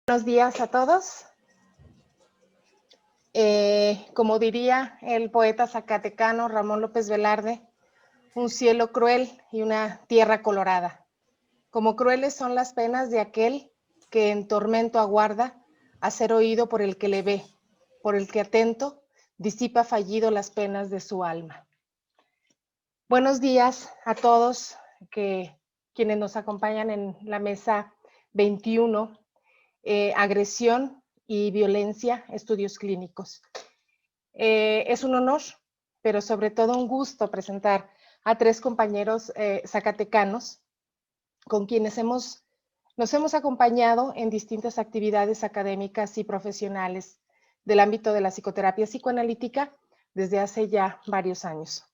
Buenos días a todos. Como diría el poeta zacatecano Ramón López Velarde, un cielo cruel y una tierra colorada. Como crueles son las penas de aquel que en tormento aguarda a ser oído por el que le ve, por el que atento disipa fallido las penas de su alma. Buenos días a todos quienes nos acompañan en la mesa 21, agresión y violencia, estudios clínicos. Es un honor, pero sobre todo un gusto presentar a tres compañeros zacatecanos con quienes nos hemos acompañado en distintas actividades académicas y profesionales del ámbito de la psicoterapia psicoanalítica desde hace ya varios años.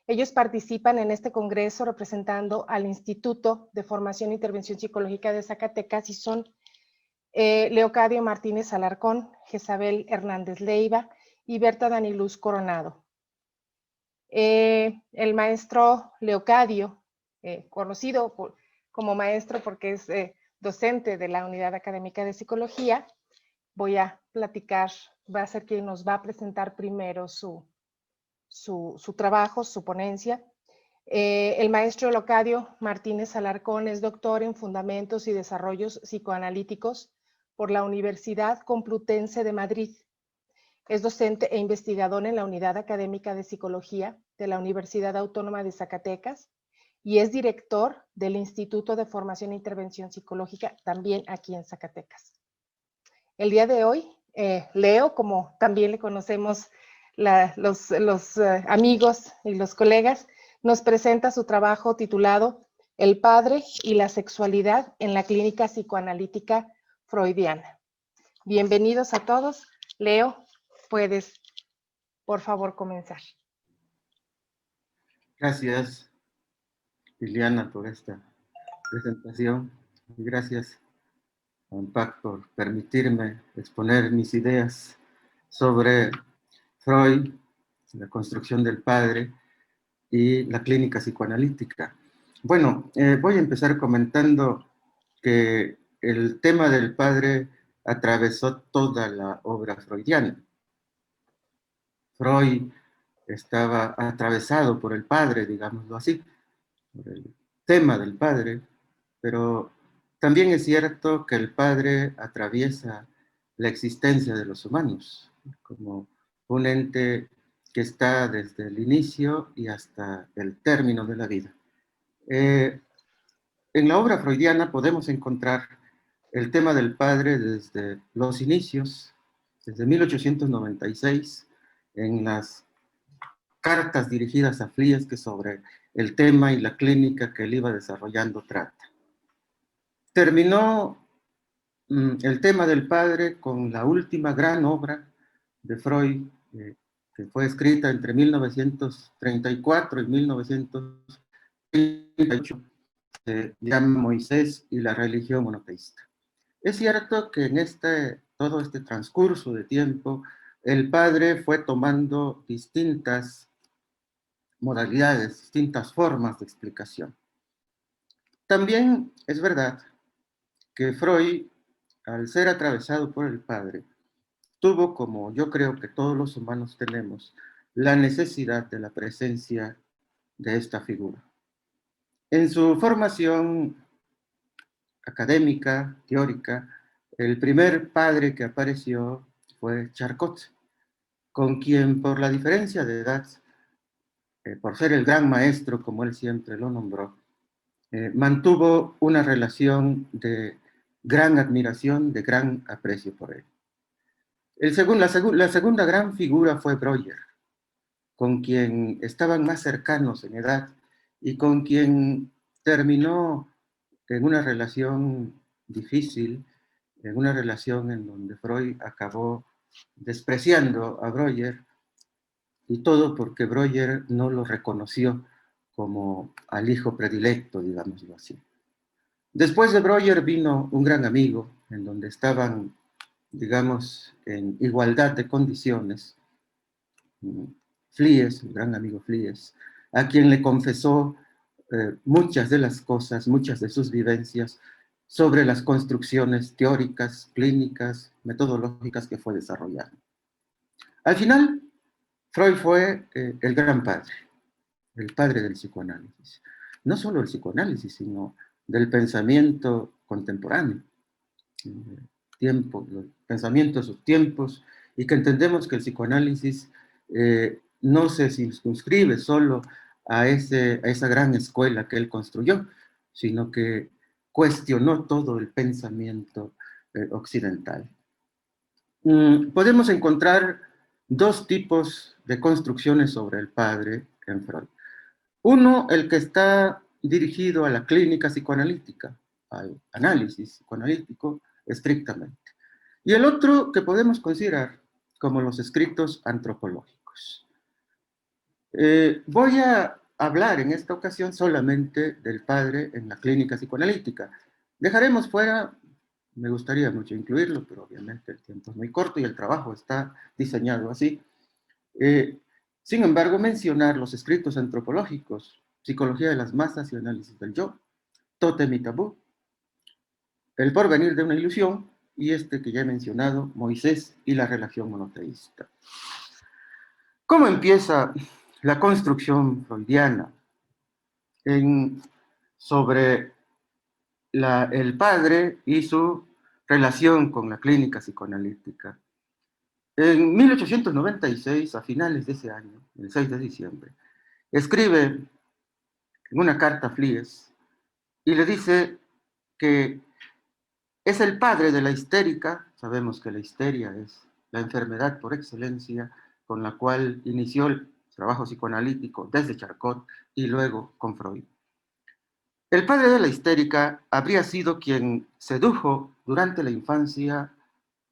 Ellos participan en este congreso representando al Instituto de Formación e Intervención Psicológica de Zacatecas y son Leocadio Martínez Alarcón, Jezabel Hernández Leiva y Berta Daniluz Coronado. El maestro Leocadio, conocido como maestro porque es docente de la Unidad Académica de Psicología, voy a platicar, va a ser quien nos va a presentar primero su trabajo, su ponencia. El maestro Leocadio Martínez Alarcón es doctor en Fundamentos y Desarrollos Psicoanalíticos por la Universidad Complutense de Madrid. Es docente e investigador en la Unidad Académica de Psicología de la Universidad Autónoma de Zacatecas y es director del Instituto de Formación e Intervención Psicológica, también aquí en Zacatecas. El día de hoy, Leo, como también le conocemos los amigos y los colegas, nos presenta su trabajo titulado El padre y la sexualidad en la clínica psicoanalítica freudiana. Bienvenidos a todos. Leo, puedes, por favor, comenzar. Gracias, Liliana, por esta presentación. Y gracias a UNPAC por permitirme exponer mis ideas sobre Freud, la construcción del padre y la clínica psicoanalítica. Bueno, voy a empezar comentando que el tema del padre atravesó toda la obra freudiana. Freud estaba atravesado por el padre, digámoslo así, por el tema del padre, pero también es cierto que el padre atraviesa la existencia de los humanos como un ente que está desde el inicio y hasta el término de la vida. En la obra freudiana podemos encontrar el tema del padre desde los inicios, desde 1896, en las cartas dirigidas a Flies que sobre el tema y la clínica que él iba desarrollando trata. Terminó el tema del padre con la última gran obra de Freud, que fue escrita entre 1934 y 1938, se llama Moisés y la religión monoteísta. Es cierto que en todo este transcurso de tiempo, el padre fue tomando distintas modalidades, distintas formas de explicación. También es verdad que Freud, al ser atravesado por el padre, tuvo, como yo creo que todos los humanos tenemos, la necesidad de la presencia de esta figura. En su formación académica, teórica, el primer padre que apareció fue Charcot, con quien por la diferencia de edad, por ser el gran maestro, como él siempre lo nombró, mantuvo una relación de gran admiración, de gran aprecio por él. La segunda gran figura fue Breuer, con quien estaban más cercanos en edad y con quien terminó en una relación difícil, en una relación en donde Freud acabó despreciando a Breuer, y todo porque Breuer no lo reconoció como al hijo predilecto, digámoslo así. Después de Breuer vino un gran amigo, en donde estaban, digamos, en igualdad de condiciones, Flies, el gran amigo Flies, a quien le confesó muchas de las cosas, muchas de sus vivencias, sobre las construcciones teóricas, clínicas, metodológicas que fue desarrollando. Al final, Freud fue el gran padre, el padre del psicoanálisis. No solo el psicoanálisis, sino del pensamiento contemporáneo. Los pensamientos de sus tiempos, y que entendemos que el psicoanálisis no se circunscribe solo a esa gran escuela que él construyó, sino que cuestionó todo el pensamiento occidental. Podemos encontrar dos tipos de construcciones sobre el padre en Freud. Uno, el que está dirigido a la clínica psicoanalítica, al análisis psicoanalítico estrictamente. Y el otro que podemos considerar como los escritos antropológicos. Voy a hablar en esta ocasión solamente del padre en la clínica psicoanalítica. Dejaremos fuera, me gustaría mucho incluirlo, pero obviamente el tiempo es muy corto y el trabajo está diseñado así. Sin embargo, mencionar los escritos antropológicos, Psicología de las masas y análisis del yo, Tótem y tabú, El porvenir de una ilusión, y este que ya he mencionado, Moisés y la relación monoteísta. ¿Cómo empieza la construcción freudiana sobre el padre y su relación con la clínica psicoanalítica? En 1896, a finales de ese año, el 6 de diciembre, escribe en una carta a Flies y le dice que es el padre de la histérica. Sabemos que la histeria es la enfermedad por excelencia con la cual inició el trabajo psicoanalítico desde Charcot y luego con Freud. El padre de la histérica habría sido quien sedujo durante la infancia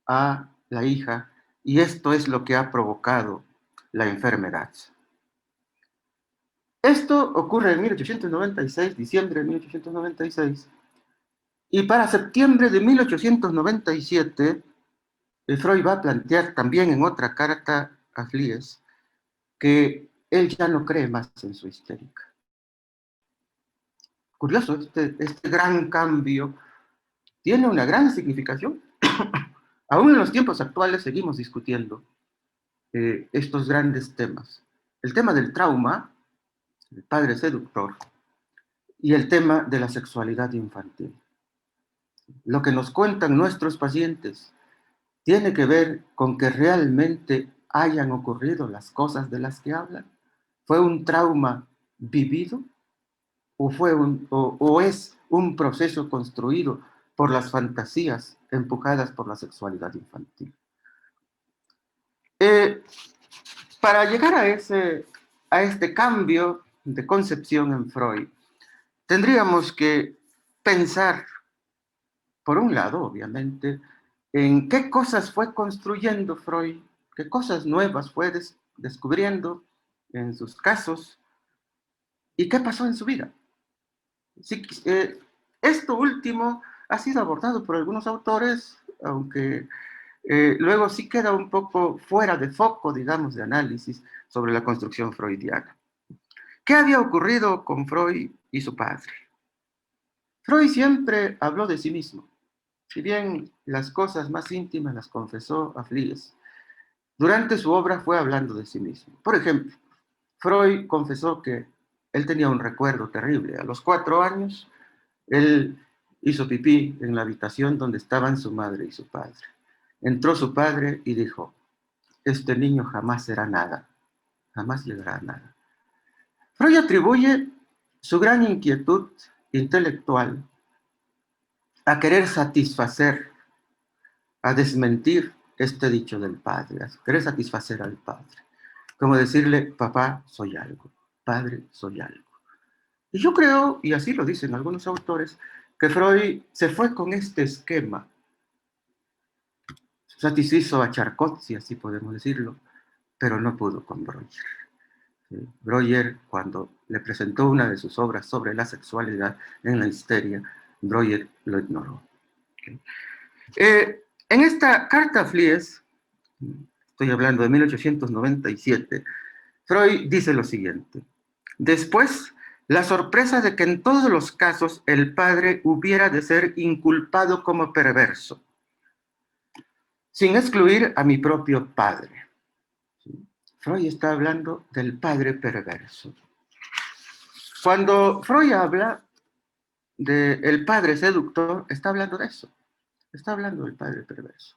a la hija, y esto es lo que ha provocado la enfermedad. Esto ocurre en 1896, diciembre de 1896, y para septiembre de 1897, Freud va a plantear también en otra carta a Flies que él ya no cree más en su histérica. Curioso, este gran cambio tiene una gran significación. Aún en los tiempos actuales seguimos discutiendo estos grandes temas. El tema del trauma, el padre seductor, y el tema de la sexualidad infantil. Lo que nos cuentan nuestros pacientes tiene que ver con que realmente hayan ocurrido las cosas de las que hablan. ¿Fue un trauma vivido o es un proceso construido por las fantasías empujadas por la sexualidad infantil? Para llegar a este cambio de concepción en Freud, tendríamos que pensar, por un lado, obviamente, en qué cosas fue construyendo Freud, qué cosas nuevas fue descubriendo en sus casos y qué pasó en su vida. Sí, esto último ha sido abordado por algunos autores, aunque luego sí queda un poco fuera de foco, digamos, de análisis sobre la construcción freudiana. ¿Qué había ocurrido con Freud y su padre? Freud siempre habló de sí mismo. Si bien las cosas más íntimas las confesó a Flies, durante su obra fue hablando de sí mismo. Por ejemplo, Freud confesó que él tenía un recuerdo terrible. A los 4 años, él hizo pipí en la habitación donde estaban su madre y su padre. Entró su padre y dijo: este niño jamás será nada, jamás llegará a nada. Freud atribuye su gran inquietud intelectual a querer satisfacer, a desmentir este dicho del padre, a querer satisfacer al padre. Como decirle: papá, soy algo, padre, soy algo. Y yo creo, y así lo dicen algunos autores, que Freud se fue con este esquema. Satisfizo a Charcot, si así podemos decirlo, pero no pudo con Breuer. Breuer, cuando le presentó una de sus obras sobre la sexualidad en la histeria, Breuer lo ignoró. En esta carta a Flies, estoy hablando de 1897, Freud dice lo siguiente: después la sorpresa de que en todos los casos el padre hubiera de ser inculpado como perverso, sin excluir a mi propio padre. Freud está hablando del padre perverso. Cuando Freud habla del padre seductor, está hablando de eso. Está hablando del padre perverso.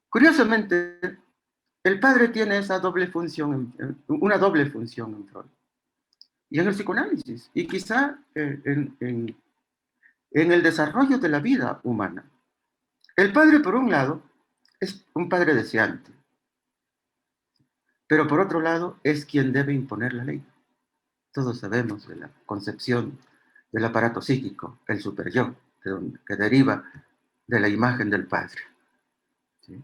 Curiosamente, el padre tiene esa doble función, una doble función en Freud. Y en el psicoanálisis, y quizá en el desarrollo de la vida humana. El padre, por un lado, es un padre deseante, pero por otro lado, es quien debe imponer la ley. Todos sabemos de la concepción del aparato psíquico, el superyo, que deriva de la imagen del padre. ¿Sí?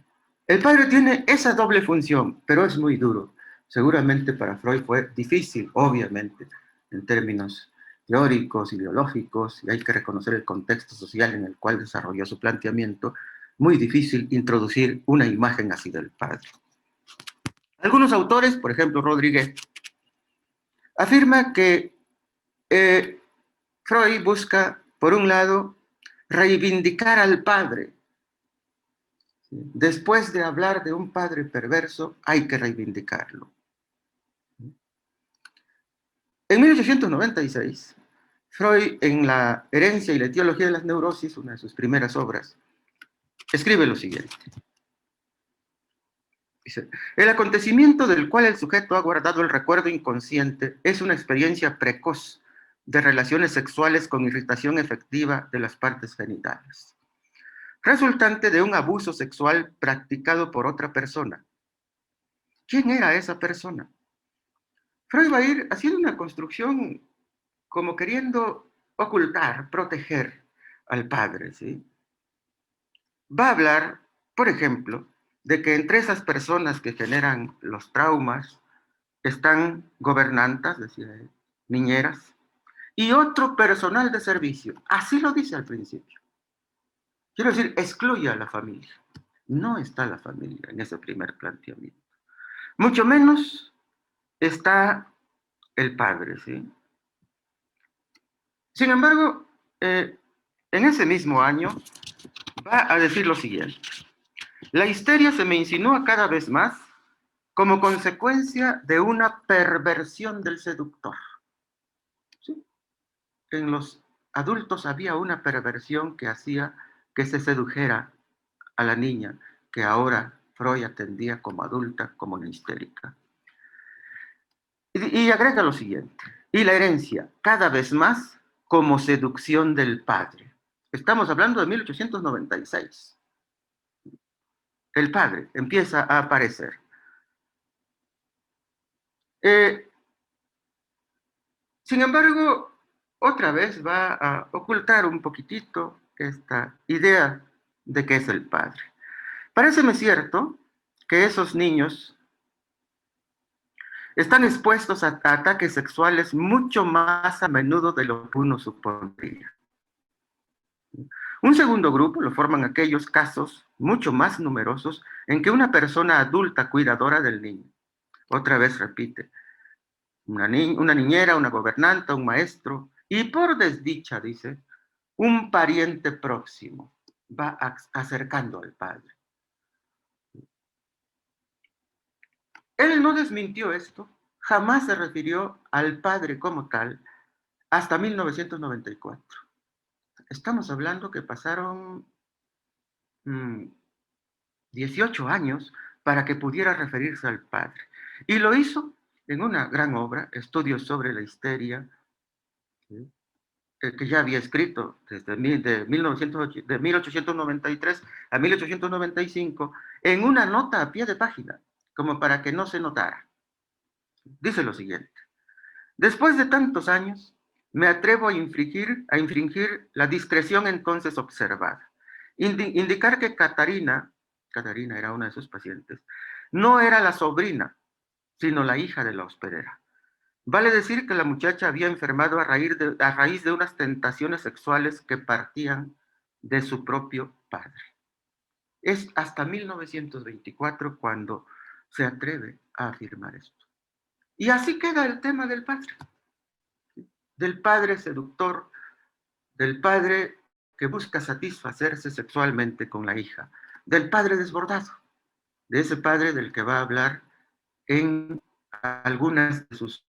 El padre tiene esa doble función, pero es muy duro. Seguramente para Freud fue difícil, obviamente, en términos teóricos, ideológicos, y hay que reconocer el contexto social en el cual desarrolló su planteamiento, muy difícil introducir una imagen así del padre. Algunos autores, por ejemplo Rodríguez, afirma que Freud busca, por un lado, reivindicar al padre. Después de hablar de un padre perverso, hay que reivindicarlo. En 1896, Freud, en La herencia y la etiología de las neurosis, una de sus primeras obras, escribe lo siguiente. Dice, el acontecimiento del cual el sujeto ha guardado el recuerdo inconsciente es una experiencia precoz de relaciones sexuales con irritación efectiva de las partes genitales, resultante de un abuso sexual practicado por otra persona. ¿Quién era esa persona? Freud va a ir haciendo una construcción como queriendo ocultar, proteger al padre, ¿sí? Va a hablar, por ejemplo, de que entre esas personas que generan los traumas están gobernantas, decía él, niñeras, y otro personal de servicio. Así lo dice al principio. Quiero decir, excluye a la familia. No está la familia en ese primer planteamiento. Mucho menos está el padre, ¿sí? Sin embargo, en ese mismo año va a decir lo siguiente. La histeria se me insinúa cada vez más como consecuencia de una perversión del seductor. ¿Sí? En los adultos había una perversión que hacía que se sedujera a la niña, que ahora Freud atendía como adulta, como una histérica. Y agrega lo siguiente, y la herencia, cada vez más como seducción del padre. Estamos hablando de 1896. El padre empieza a aparecer. Sin embargo, otra vez va a ocultar un poquitito esta idea de que es el padre. Paréceme cierto que esos niños están expuestos a ataques sexuales mucho más a menudo de lo que uno supondría. Un segundo grupo lo forman aquellos casos mucho más numerosos en que una persona adulta cuidadora del niño, otra vez repite, una niñera, una gobernanta, un maestro, y por desdicha, dice, un pariente próximo va acercando al padre. Él no desmintió esto, jamás se refirió al padre como tal hasta 1994. Estamos hablando que pasaron 18 años para que pudiera referirse al padre. Y lo hizo en una gran obra, Estudios sobre la histeria, ¿sí? Que ya había escrito desde de 1893 a 1895, en una nota a pie de página, como para que no se notara. Dice lo siguiente. Después de tantos años, me atrevo a infringir la discreción entonces observada. Indicar que Catarina era una de sus pacientes, no era la sobrina, sino la hija de la hospedera. Vale decir que la muchacha había enfermado a raíz de unas tentaciones sexuales que partían de su propio padre. Es hasta 1924 cuando se atreve a afirmar esto. Y así queda el tema del padre. del padre seductor, del padre que busca satisfacerse sexualmente con la hija, del padre desbordado, de ese padre del que va a hablar en algunas de sus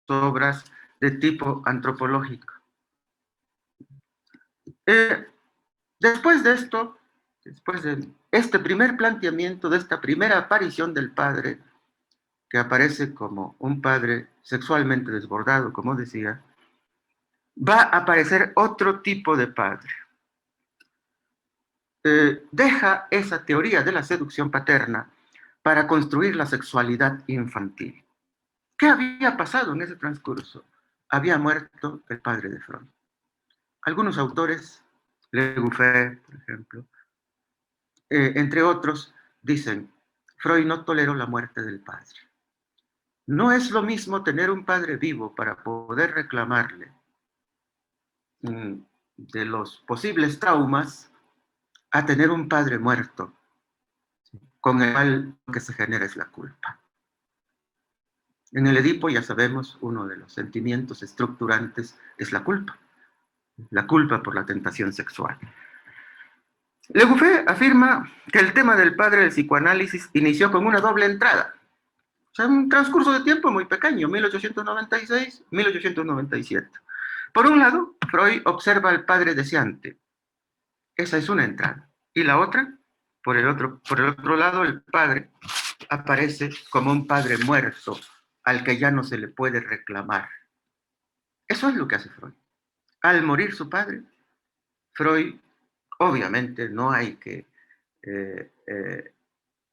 obras de tipo antropológico. Después de esto, después de este primer planteamiento, de esta primera aparición del padre, que aparece como un padre sexualmente desbordado, como decía, va a aparecer otro tipo de padre. Deja esa teoría de la seducción paterna para construir la sexualidad infantil. ¿Qué había pasado en ese transcurso? Había muerto el padre de Freud. Algunos autores, Le Gouffet, por ejemplo, entre otros, dicen, Freud no toleró la muerte del padre. No es lo mismo tener un padre vivo para poder reclamarle de los posibles traumas a tener un padre muerto, con el cual lo que se genera es la culpa. En el Edipo, ya sabemos, uno de los sentimientos estructurantes es la culpa por la tentación sexual. Le Gouffet afirma que el tema del padre del psicoanálisis inició con una doble entrada. O sea, un transcurso de tiempo muy pequeño, 1896-1897. Por un lado, Freud observa al padre deseante. Esa es una entrada. Y la otra, por el otro lado, el padre aparece como un padre muerto al que ya no se le puede reclamar. Eso es lo que hace Freud. Al morir su padre, Freud, obviamente no hay que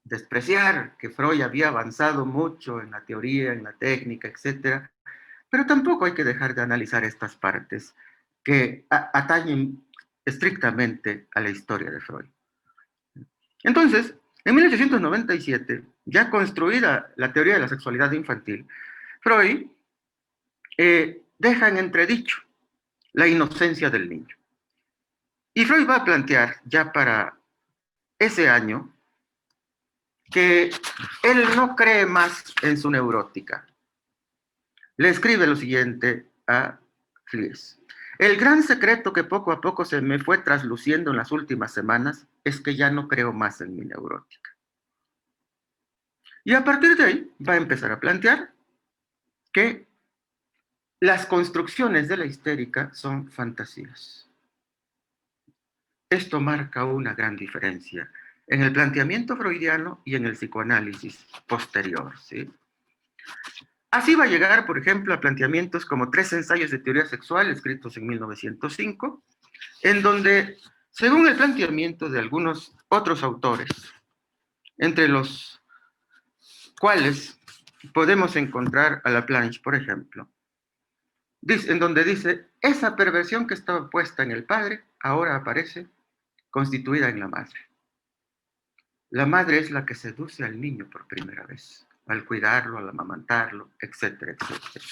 despreciar que Freud había avanzado mucho en la teoría, en la técnica, etc. Pero tampoco hay que dejar de analizar estas partes que atañen estrictamente a la historia de Freud. Entonces, en 1897, ya construida la teoría de la sexualidad infantil, Freud deja en entredicho la inocencia del niño. Y Freud va a plantear ya para ese año que él no cree más en su neurótica. Le escribe lo siguiente a Flies. El gran secreto que poco a poco se me fue trasluciendo en las últimas semanas es que ya no creo más en mi neurótica. Y a partir de ahí va a empezar a plantear que las construcciones de la histérica son fantasías. Esto marca una gran diferencia en el planteamiento freudiano y en el psicoanálisis posterior, ¿sí? Así va a llegar, por ejemplo, a planteamientos como 3 ensayos de teoría sexual, escritos en 1905, en donde, según el planteamiento de algunos otros autores, entre los cuales podemos encontrar a Laplanche, por ejemplo, en donde dice, esa perversión que estaba puesta en el padre, ahora aparece constituida en la madre. La madre es la que seduce al niño por primera vez, al cuidarlo, al amamantarlo, etcétera, etcétera.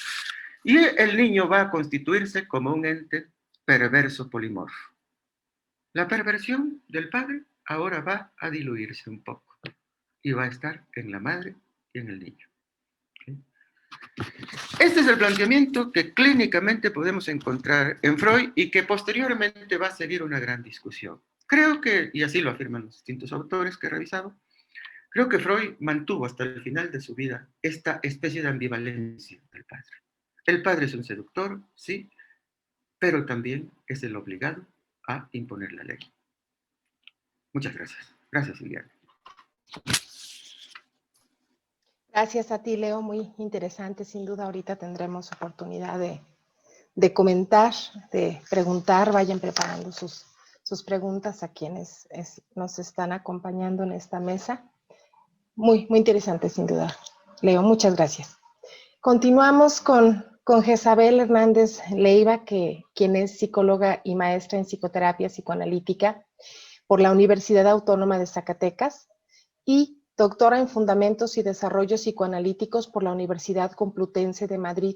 Y el niño va a constituirse como un ente perverso polimorfo. La perversión del padre ahora va a diluirse un poco y va a estar en la madre y en el niño. ¿Okay? Este es el planteamiento que clínicamente podemos encontrar en Freud y que posteriormente va a seguir una gran discusión. Creo que, y así lo afirman los distintos autores que he revisado, creo que Freud mantuvo hasta el final de su vida esta especie de ambivalencia del padre. El padre es un seductor, sí, pero también es el obligado a imponer la ley. Muchas gracias. Gracias, Liliana. Gracias a ti, Leo. Muy interesante, sin duda. Ahorita tendremos oportunidad de comentar, de preguntar. Vayan preparando sus preguntas a quienes nos están acompañando en esta mesa. Muy, muy interesante, sin duda. Leo, muchas gracias. Continuamos con Jezabel Hernández Leiva, quien es psicóloga y maestra en psicoterapia psicoanalítica por la Universidad Autónoma de Zacatecas y doctora en Fundamentos y Desarrollos Psicoanalíticos por la Universidad Complutense de Madrid.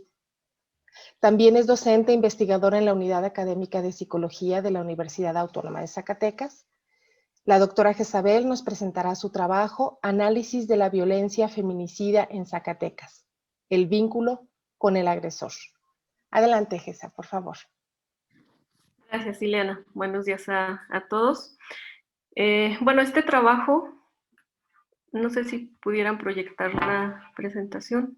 También es docente e investigadora en la Unidad Académica de Psicología de la Universidad Autónoma de Zacatecas. La doctora Jezabel nos presentará su trabajo Análisis de la violencia feminicida en Zacatecas, el vínculo con el agresor. Adelante, Gesa, por favor. Gracias, Ileana. Buenos días a todos. Bueno, este trabajo, no sé si pudieran proyectar la presentación.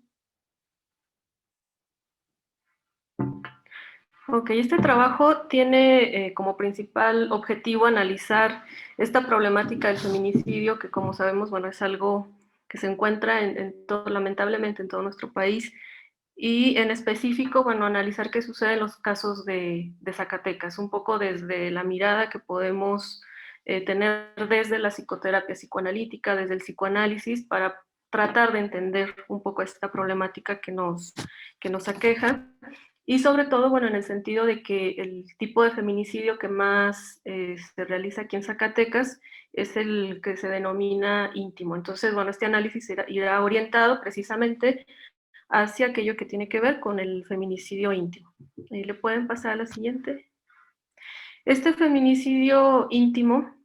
Ok, este trabajo tiene como principal objetivo analizar esta problemática del feminicidio, que como sabemos, bueno, es algo que se encuentra lamentablemente en todo nuestro país, y en específico, bueno, analizar qué sucede en los casos de Zacatecas, un poco desde la mirada que podemos tener desde la psicoterapia psicoanalítica, desde el psicoanálisis, para tratar de entender un poco esta problemática que nos aqueja. Y sobre todo, bueno, en el sentido de que el tipo de feminicidio que más se realiza aquí en Zacatecas es el que se denomina íntimo. Entonces, bueno, este análisis irá orientado precisamente hacia aquello que tiene que ver con el feminicidio íntimo. ¿Le pueden pasar a la siguiente? Este feminicidio íntimo,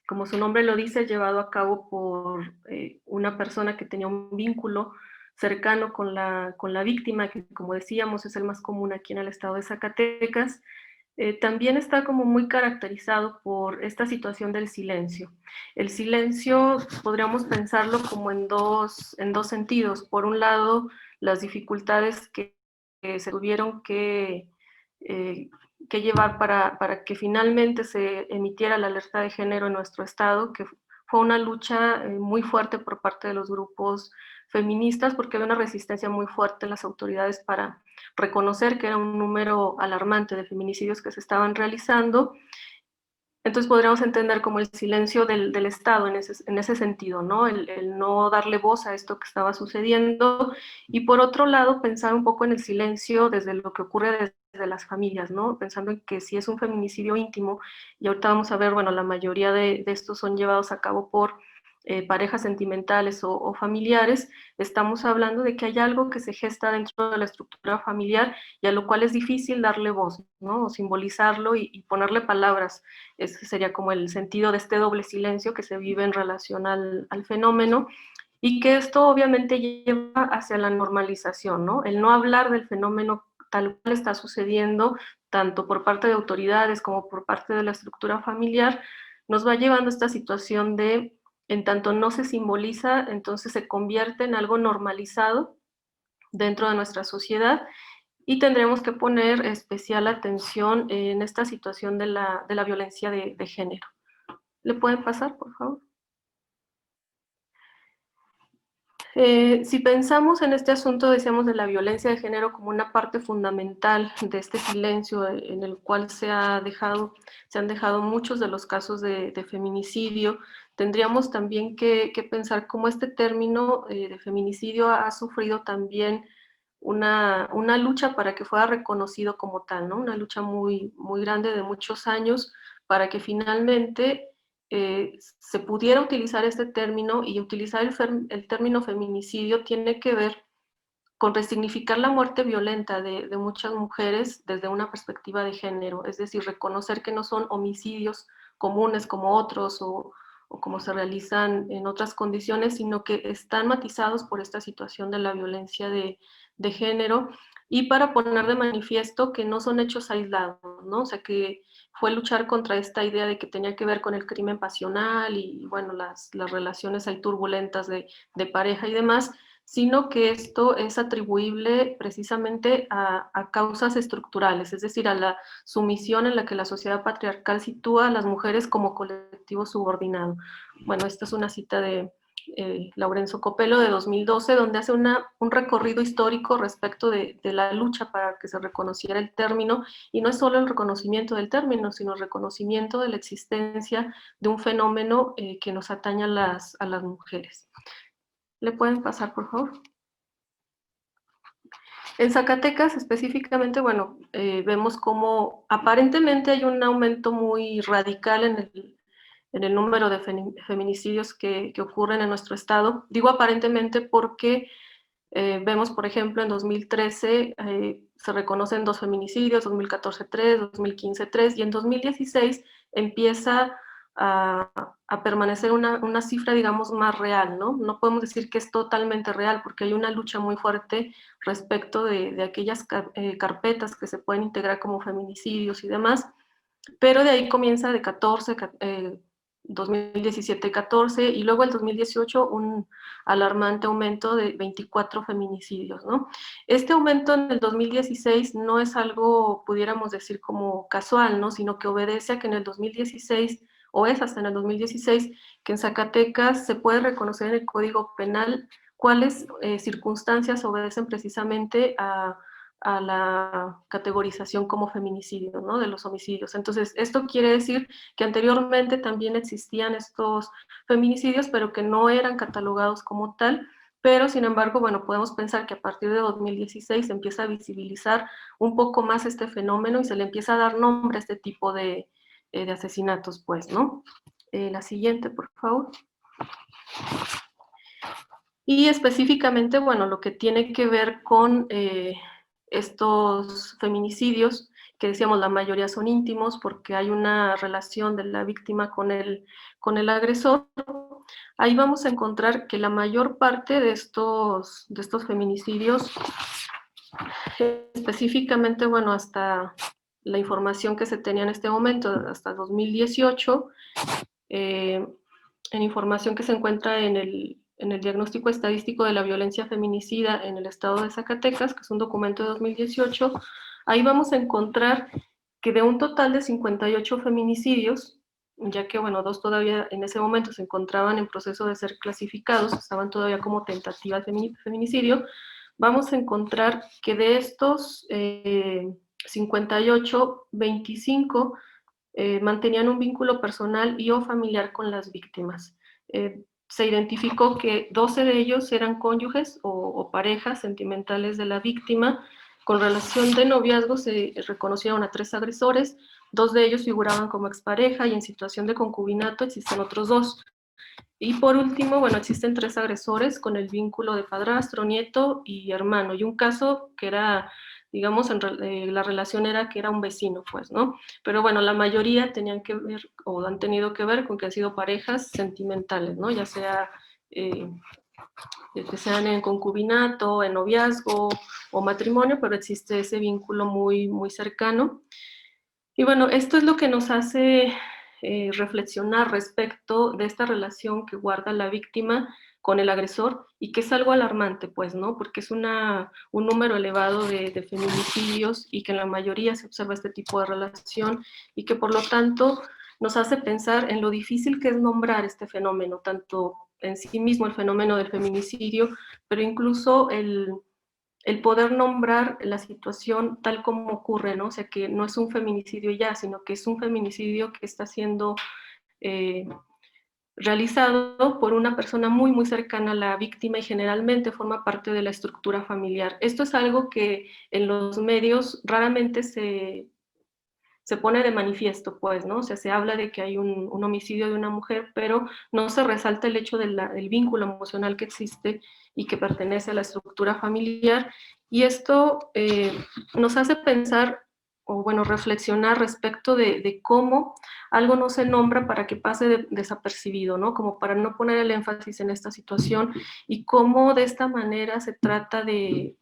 como su nombre lo dice, es llevado a cabo por una persona que tenía un vínculo cercano con la víctima, que como decíamos es el más común aquí en el estado de Zacatecas. También está como muy caracterizado por esta situación del silencio. El silencio podríamos pensarlo como en dos sentidos. Por un lado, las dificultades que se tuvieron que llevar para que finalmente se emitiera la alerta de género en nuestro estado, que fue una lucha muy fuerte por parte de los grupos feministas, porque había una resistencia muy fuerte en las autoridades para reconocer que era un número alarmante de feminicidios que se estaban realizando. Entonces podríamos entender como el silencio del Estado en ese sentido, ¿no? El no darle voz a esto que estaba sucediendo, y por otro lado pensar un poco en el silencio desde lo que ocurre desde las familias, ¿no? Pensando en que si es un feminicidio íntimo, y ahorita vamos a ver, bueno, la mayoría de estos son llevados a cabo por parejas sentimentales o familiares, estamos hablando de que hay algo que se gesta dentro de la estructura familiar y a lo cual es difícil darle voz, ¿no? O simbolizarlo y ponerle palabras. Ese sería como el sentido de este doble silencio que se vive en relación al fenómeno, y que esto obviamente lleva hacia la normalización, ¿no? El no hablar del fenómeno tal cual está sucediendo, tanto por parte de autoridades como por parte de la estructura familiar, nos va llevando a esta situación de, en tanto no se simboliza, entonces se convierte en algo normalizado dentro de nuestra sociedad, y tendremos que poner especial atención en esta situación de la violencia de género. ¿Le pueden pasar, por favor? Si pensamos en este asunto, decíamos, de la violencia de género como una parte fundamental de este silencio en el cual se han dejado muchos de los casos de feminicidio, tendríamos también que pensar cómo este término de feminicidio ha sufrido también una lucha para que fuera reconocido como tal, ¿no? Una lucha muy, muy grande de muchos años para que finalmente se pudiera utilizar este término, y utilizar el término feminicidio tiene que ver con resignificar la muerte violenta de muchas mujeres desde una perspectiva de género, es decir, reconocer que no son homicidios comunes como otros o como se realizan en otras condiciones, sino que están matizados por esta situación de la violencia de género, y para poner de manifiesto que no son hechos aislados, ¿no? O sea, que fue luchar contra esta idea de que tenía que ver con el crimen pasional y, bueno, las relaciones ahí turbulentas de pareja y demás, sino que esto es atribuible precisamente a causas estructurales, es decir, a la sumisión en la que la sociedad patriarcal sitúa a las mujeres como colectivo subordinado. Bueno, esta es una cita de Laurenzo Copello de 2012, donde hace un recorrido histórico respecto de la lucha para que se reconociera el término, y no es solo el reconocimiento del término, sino el reconocimiento de la existencia de un fenómeno que nos atañe a las mujeres. ¿Le pueden pasar, por favor? En Zacatecas específicamente, bueno, vemos como aparentemente hay un aumento muy radical en el número de feminicidios que ocurren en nuestro estado. Digo aparentemente porque vemos, por ejemplo, en 2013 se reconocen 2 feminicidios, 2014 3, 2015 3, y en 2016 empieza a permanecer una cifra, digamos, más real, ¿no? No podemos decir que es totalmente real, porque hay una lucha muy fuerte respecto de aquellas carpetas que se pueden integrar como feminicidios y demás, pero de ahí comienza de 2017-14, y luego el 2018 un alarmante aumento de 24 feminicidios, ¿no? Este aumento en el 2016 no es algo, pudiéramos decir, como casual, ¿no? Sino que obedece a que en el 2016, o es hasta en el 2016, que en Zacatecas se puede reconocer en el Código Penal cuáles circunstancias obedecen precisamente a la categorización como feminicidio, ¿no? De los homicidios. Entonces, esto quiere decir que anteriormente también existían estos feminicidios, pero que no eran catalogados como tal, pero sin embargo, bueno, podemos pensar que a partir de 2016 se empieza a visibilizar un poco más este fenómeno y se le empieza a dar nombre a este tipo de asesinatos, pues, ¿no? La siguiente, por favor. Y específicamente, bueno, lo que tiene que ver con estos feminicidios, que decíamos la mayoría son íntimos porque hay una relación de la víctima con el agresor. Ahí vamos a encontrar que la mayor parte de estos feminicidios, específicamente, bueno, hasta la información que se tenía en este momento, hasta 2018, en información que se encuentra en el diagnóstico estadístico de la violencia feminicida en el estado de Zacatecas, que es un documento de 2018, ahí vamos a encontrar que de un total de 58 feminicidios, ya que, bueno, 2 todavía en ese momento se encontraban en proceso de ser clasificados, estaban todavía como tentativa de feminicidio, vamos a encontrar que de estos 58, 25 mantenían un vínculo personal y o familiar con las víctimas. Se identificó que 12 de ellos eran cónyuges o parejas sentimentales de la víctima. Con relación de noviazgo se reconocieron a 3 agresores, 2 de ellos figuraban como expareja y en situación de concubinato existen otros 2. Y por último, bueno, existen 3 agresores con el vínculo de padrastro, nieto y hermano, y un caso que era, digamos, la relación era que era un vecino, pues, ¿no? Pero bueno, la mayoría tenían que ver, o han tenido que ver con que han sido parejas sentimentales, ¿no? Ya sea que sean en concubinato, en noviazgo o matrimonio, pero existe ese vínculo muy, muy cercano. Y bueno, esto es lo que nos hace reflexionar respecto de esta relación que guarda la víctima con el agresor y que es algo alarmante, pues, ¿no? Porque es un número elevado de feminicidios y que en la mayoría se observa este tipo de relación y que por lo tanto nos hace pensar en lo difícil que es nombrar este fenómeno, tanto en sí mismo el fenómeno del feminicidio, pero incluso el poder nombrar la situación tal como ocurre, ¿no? O sea, que no es un feminicidio ya, sino que es un feminicidio que está siendo realizado por una persona muy, muy cercana a la víctima y generalmente forma parte de la estructura familiar. Esto es algo que en los medios raramente se pone de manifiesto, pues, ¿no? O sea, se habla de que hay un homicidio de una mujer, pero no se resalta el hecho del vínculo emocional que existe y que pertenece a la estructura familiar. Y esto nos hace pensar, o bueno, reflexionar respecto de cómo algo no se nombra para que pase desapercibido, ¿no? Como para no poner el énfasis en esta situación y cómo de esta manera se trata de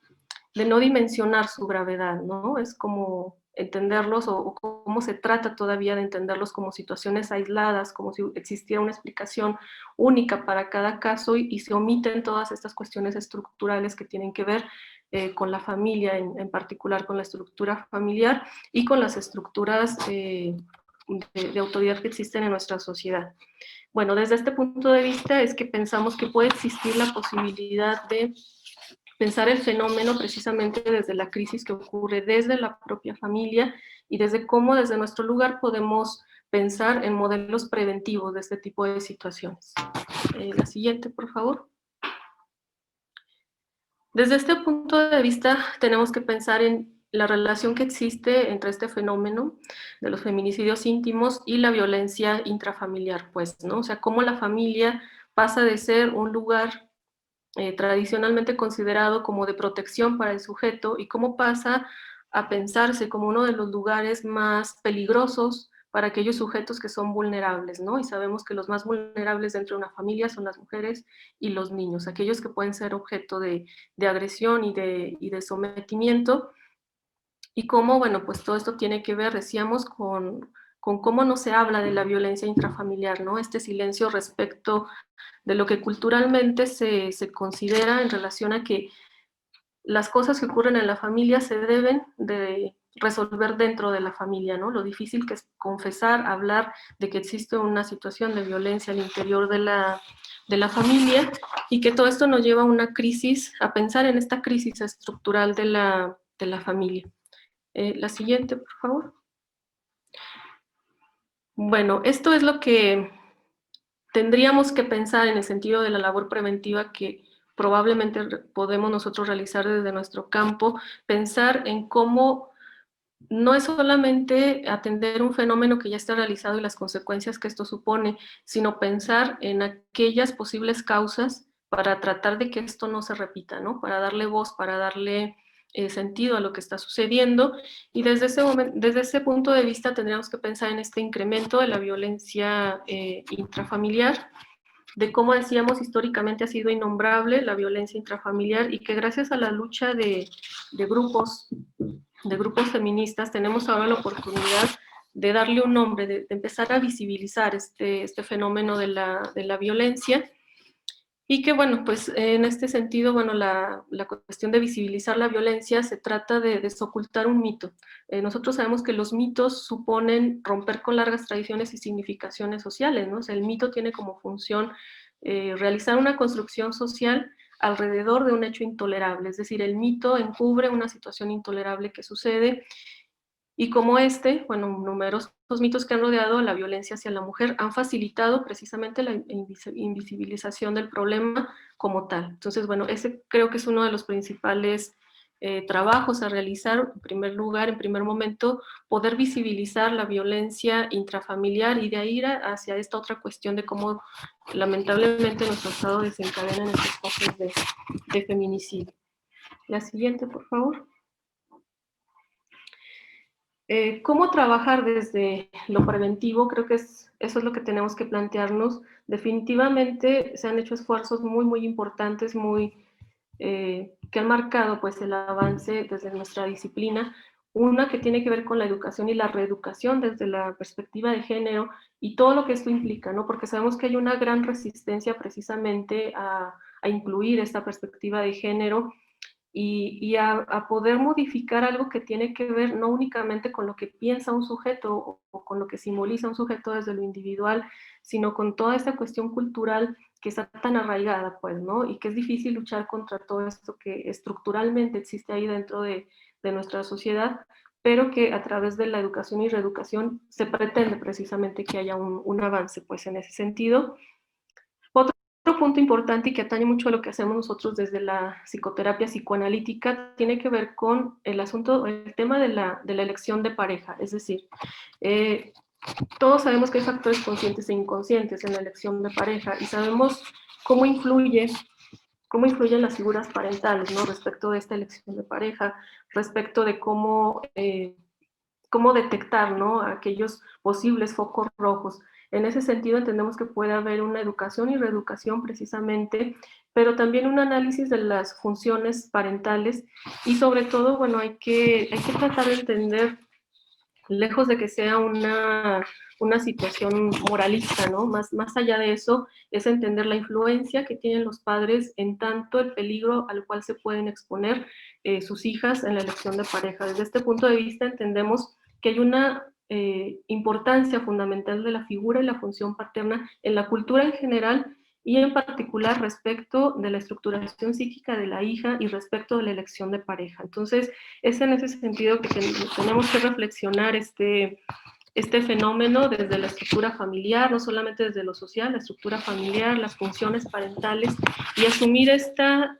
no dimensionar su gravedad, ¿no? Es como entenderlos o cómo se trata todavía de entenderlos como situaciones aisladas, como si existiera una explicación única para cada caso y se omiten todas estas cuestiones estructurales que tienen que ver con la familia, en particular con la estructura familiar y con las estructuras de autoridad que existen en nuestra sociedad. Bueno, desde este punto de vista es que pensamos que puede existir la posibilidad de pensar el fenómeno precisamente desde la crisis que ocurre desde la propia familia y desde cómo desde nuestro lugar podemos pensar en modelos preventivos de este tipo de situaciones. La siguiente, por favor. Desde este punto de vista tenemos que pensar en la relación que existe entre este fenómeno de los feminicidios íntimos y la violencia intrafamiliar, pues, ¿no? O sea, cómo la familia pasa de ser un lugar tradicionalmente considerado como de protección para el sujeto y cómo pasa a pensarse como uno de los lugares más peligrosos para aquellos sujetos que son vulnerables, ¿no? Y sabemos que los más vulnerables dentro de una familia son las mujeres y los niños, aquellos que pueden ser objeto de agresión y de sometimiento. Y cómo, bueno, pues todo esto tiene que ver, decíamos, con cómo no se habla de la violencia intrafamiliar, ¿no? Este silencio respecto de lo que culturalmente se considera en relación a que las cosas que ocurren en la familia se deben de resolver dentro de la familia, ¿no? Lo difícil que es confesar, hablar de que existe una situación de violencia al interior de la familia, y que todo esto nos lleva a una crisis, a pensar en esta crisis estructural de la familia. La siguiente, por favor. Bueno, esto es lo que tendríamos que pensar en el sentido de la labor preventiva que probablemente podemos nosotros realizar desde nuestro campo, pensar en cómo no es solamente atender un fenómeno que ya está realizado y las consecuencias que esto supone, sino pensar en aquellas posibles causas para tratar de que esto no se repita, ¿no? Para darle voz, para darle sentido a lo que está sucediendo, y desde ese punto de vista tendríamos que pensar en este incremento de la violencia intrafamiliar, de cómo decíamos históricamente ha sido innombrable la violencia intrafamiliar, y que gracias a la lucha de grupos feministas tenemos ahora la oportunidad de darle un nombre, de empezar a visibilizar este fenómeno de la violencia. Y que, bueno, pues en este sentido, bueno, la cuestión de visibilizar la violencia se trata de desocultar un mito. Nosotros sabemos que los mitos suponen romper con largas tradiciones y significaciones sociales, ¿no? O sea, el mito tiene como función realizar una construcción social alrededor de un hecho intolerable, es decir, el mito encubre una situación intolerable que sucede. Y como bueno, numerosos mitos que han rodeado la violencia hacia la mujer han facilitado precisamente la invisibilización del problema como tal. Entonces, bueno, ese creo que es uno de los principales trabajos a realizar. En primer lugar, en primer momento, poder visibilizar la violencia intrafamiliar, y de ahí ir hacia esta otra cuestión de cómo lamentablemente nuestro Estado desencadena en estos casos de feminicidio. La siguiente, por favor. ¿Cómo trabajar desde lo preventivo? Creo que eso es lo que tenemos que plantearnos. Definitivamente se han hecho esfuerzos muy, muy importantes, que han marcado pues, el avance desde nuestra disciplina. Una que tiene que ver con la educación y la reeducación desde la perspectiva de género y todo lo que esto implica, ¿no? Porque sabemos que hay una gran resistencia precisamente a incluir esta perspectiva de género, y a poder modificar algo que tiene que ver no únicamente con lo que piensa un sujeto o con lo que simboliza un sujeto desde lo individual, sino con toda esta cuestión cultural que está tan arraigada, pues, ¿no? Y que es difícil luchar contra todo esto que estructuralmente existe ahí dentro de nuestra sociedad, pero que a través de la educación y reeducación se pretende precisamente que haya un avance, pues, en ese sentido. Otro punto importante y que atañe mucho a lo que hacemos nosotros desde la psicoterapia psicoanalítica tiene que ver con el tema de la elección de pareja. Es decir, todos sabemos que hay factores conscientes e inconscientes en la elección de pareja, y sabemos cómo influyen las figuras parentales, ¿no? Respecto de esta elección de pareja, respecto de cómo detectar, ¿no? Aquellos posibles focos rojos. En ese sentido entendemos que puede haber una educación y reeducación precisamente, pero también un análisis de las funciones parentales, y sobre todo, bueno, hay que tratar de entender, lejos de que sea una situación moralista, ¿no? Más allá de eso, es entender la influencia que tienen los padres en tanto el peligro al cual se pueden exponer sus hijas en la elección de pareja. Desde este punto de vista entendemos que hay una importancia fundamental de la figura y la función paterna en la cultura en general, y en particular respecto de la estructuración psíquica de la hija y respecto de la elección de pareja. Entonces, es en ese sentido que tenemos que reflexionar este fenómeno desde la estructura familiar, no solamente desde lo social, la estructura familiar, las funciones parentales, y asumir esta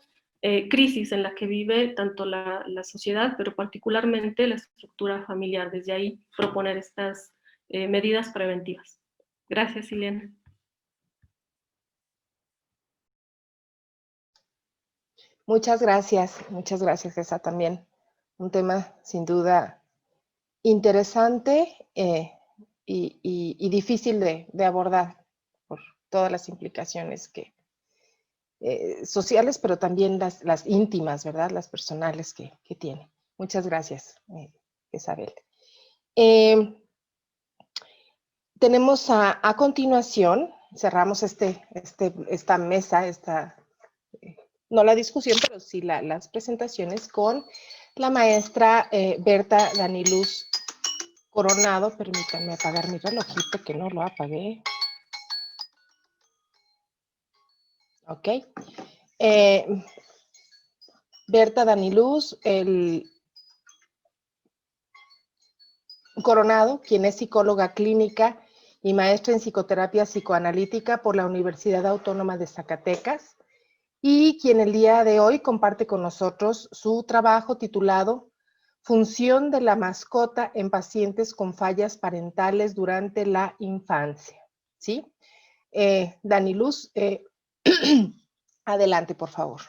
crisis en la que vive tanto la sociedad, pero particularmente la estructura familiar. Desde ahí proponer estas medidas preventivas. Gracias, Ileana. Muchas gracias, Gesa, también. Un tema sin duda interesante y difícil de abordar por todas las implicaciones que, sociales, pero también las íntimas, ¿verdad? Las personales que tiene. Muchas gracias, Isabel. Tenemos a continuación, cerramos esta mesa, no la discusión, pero sí las presentaciones con la maestra Berta Daniluz Coronado. Permítanme apagar mi relojito, que no lo apagué. Ok. Berta Daniluz, Coronado, quien es psicóloga clínica y maestra en psicoterapia psicoanalítica por la Universidad Autónoma de Zacatecas, y quien el día de hoy comparte con nosotros su trabajo titulado Función de la mascota en pacientes con fallas parentales durante la infancia. ¿Sí? Daniluz, adelante, por favor.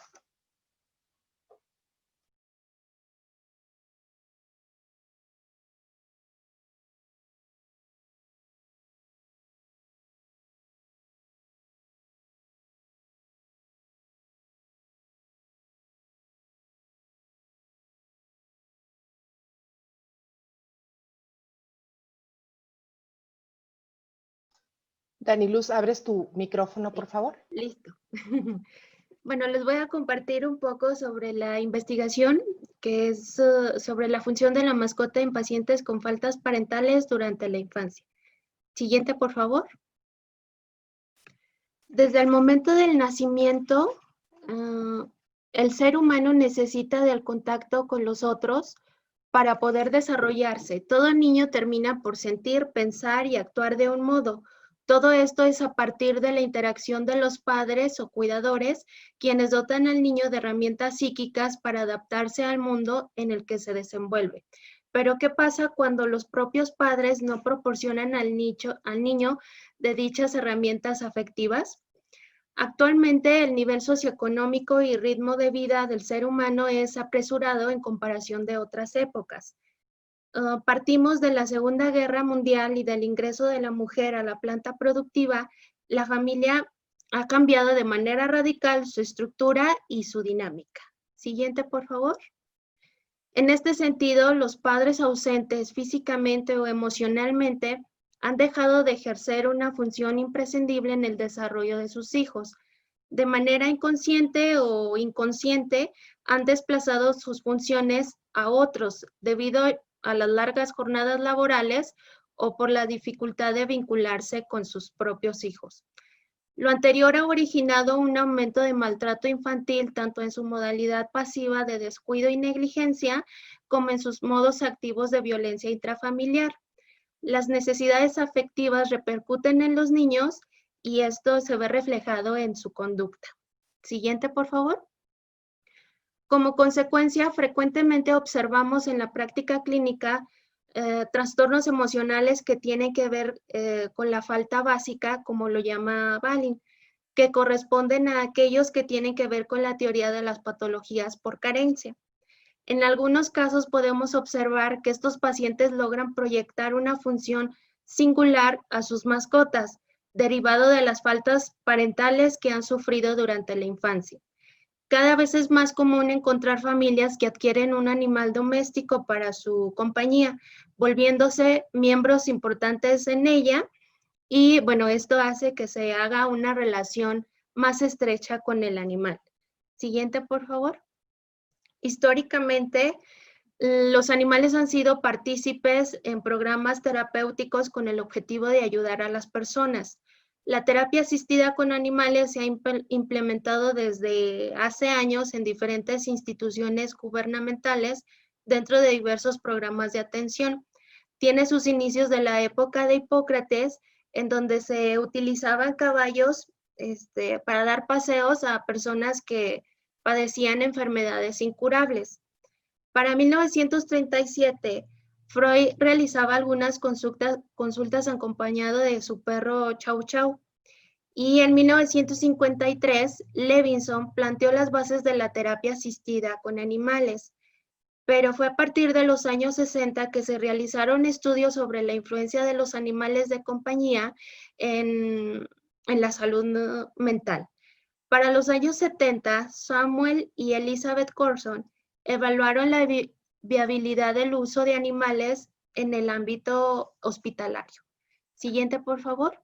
Daniluz, ¿abres tu micrófono, por favor? Listo. Bueno, les voy a compartir un poco sobre la investigación que es sobre la función de la mascota en pacientes con faltas parentales durante la infancia. Siguiente, por favor. Desde el momento del nacimiento, el ser humano necesita del contacto con los otros para poder desarrollarse. Todo niño termina por sentir, pensar y actuar de un modo. Todo esto es a partir de la interacción de los padres o cuidadores, quienes dotan al niño de herramientas psíquicas para adaptarse al mundo en el que se desenvuelve. Pero, ¿qué pasa cuando los propios padres no proporcionan al niño de dichas herramientas afectivas? Actualmente, el nivel socioeconómico y ritmo de vida del ser humano es apresurado en comparación de otras épocas. Partimos de la Segunda Guerra Mundial y del ingreso de la mujer a la planta productiva. La familia ha cambiado de manera radical su estructura y su dinámica. Siguiente, por favor. En este sentido, los padres ausentes físicamente o emocionalmente han dejado de ejercer una función imprescindible en el desarrollo de sus hijos. De manera inconsciente o inconsciente, han desplazado sus funciones a otros debido a las largas jornadas laborales o por la dificultad de vincularse con sus propios hijos. Lo anterior ha originado un aumento de maltrato infantil tanto en su modalidad pasiva de descuido y negligencia como en sus modos activos de violencia intrafamiliar. Las necesidades afectivas repercuten en los niños y esto se ve reflejado en su conducta. Siguiente, por favor. Como consecuencia, frecuentemente observamos en la práctica clínica trastornos emocionales que tienen que ver con la falta básica, como lo llama Balin, que corresponden a aquellos que tienen que ver con la teoría de las patologías por carencia. En algunos casos podemos observar que estos pacientes logran proyectar una función singular a sus mascotas, derivado de las faltas parentales que han sufrido durante la infancia. Cada vez es más común encontrar familias que adquieren un animal doméstico para su compañía, volviéndose miembros importantes en ella, y bueno, esto hace que se haga una relación más estrecha con el animal. Siguiente, por favor. Históricamente, los animales han sido partícipes en programas terapéuticos con el objetivo de ayudar a las personas. La terapia asistida con animales se ha implementado desde hace años en diferentes instituciones gubernamentales dentro de diversos programas de atención. Tiene sus inicios de la época de Hipócrates, en donde se utilizaban caballos para dar paseos a personas que padecían enfermedades incurables. Para 1937, Freud realizaba algunas consultas acompañado de su perro Chau Chau. Y en 1953, Levinson planteó las bases de la terapia asistida con animales. pero fue a partir de los años 60 que se realizaron estudios sobre la influencia de los animales de compañía en la salud mental. Para los años 70, Samuel y Elizabeth Corson evaluaron la viabilidad del uso de animales en el ámbito hospitalario. Siguiente, por favor.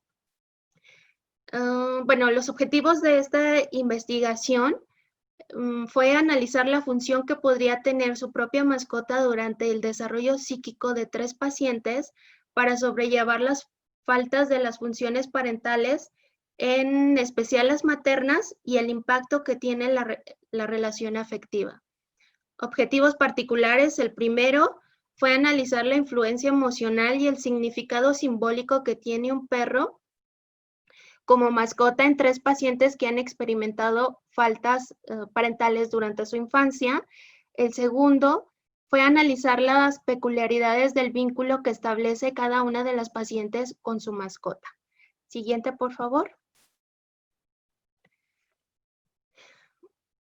Bueno, los objetivos de esta investigación fue analizar la función que podría tener su propia mascota durante el desarrollo psíquico de 3 pacientes para sobrellevar las faltas de las funciones parentales, en especial las maternas, y el impacto que tiene la relación afectiva. Objetivos particulares: el primero fue analizar la influencia emocional y el significado simbólico que tiene un perro como mascota en 3 pacientes que han experimentado faltas parentales durante su infancia. El segundo fue analizar las peculiaridades del vínculo que establece cada una de las pacientes con su mascota. Siguiente, por favor.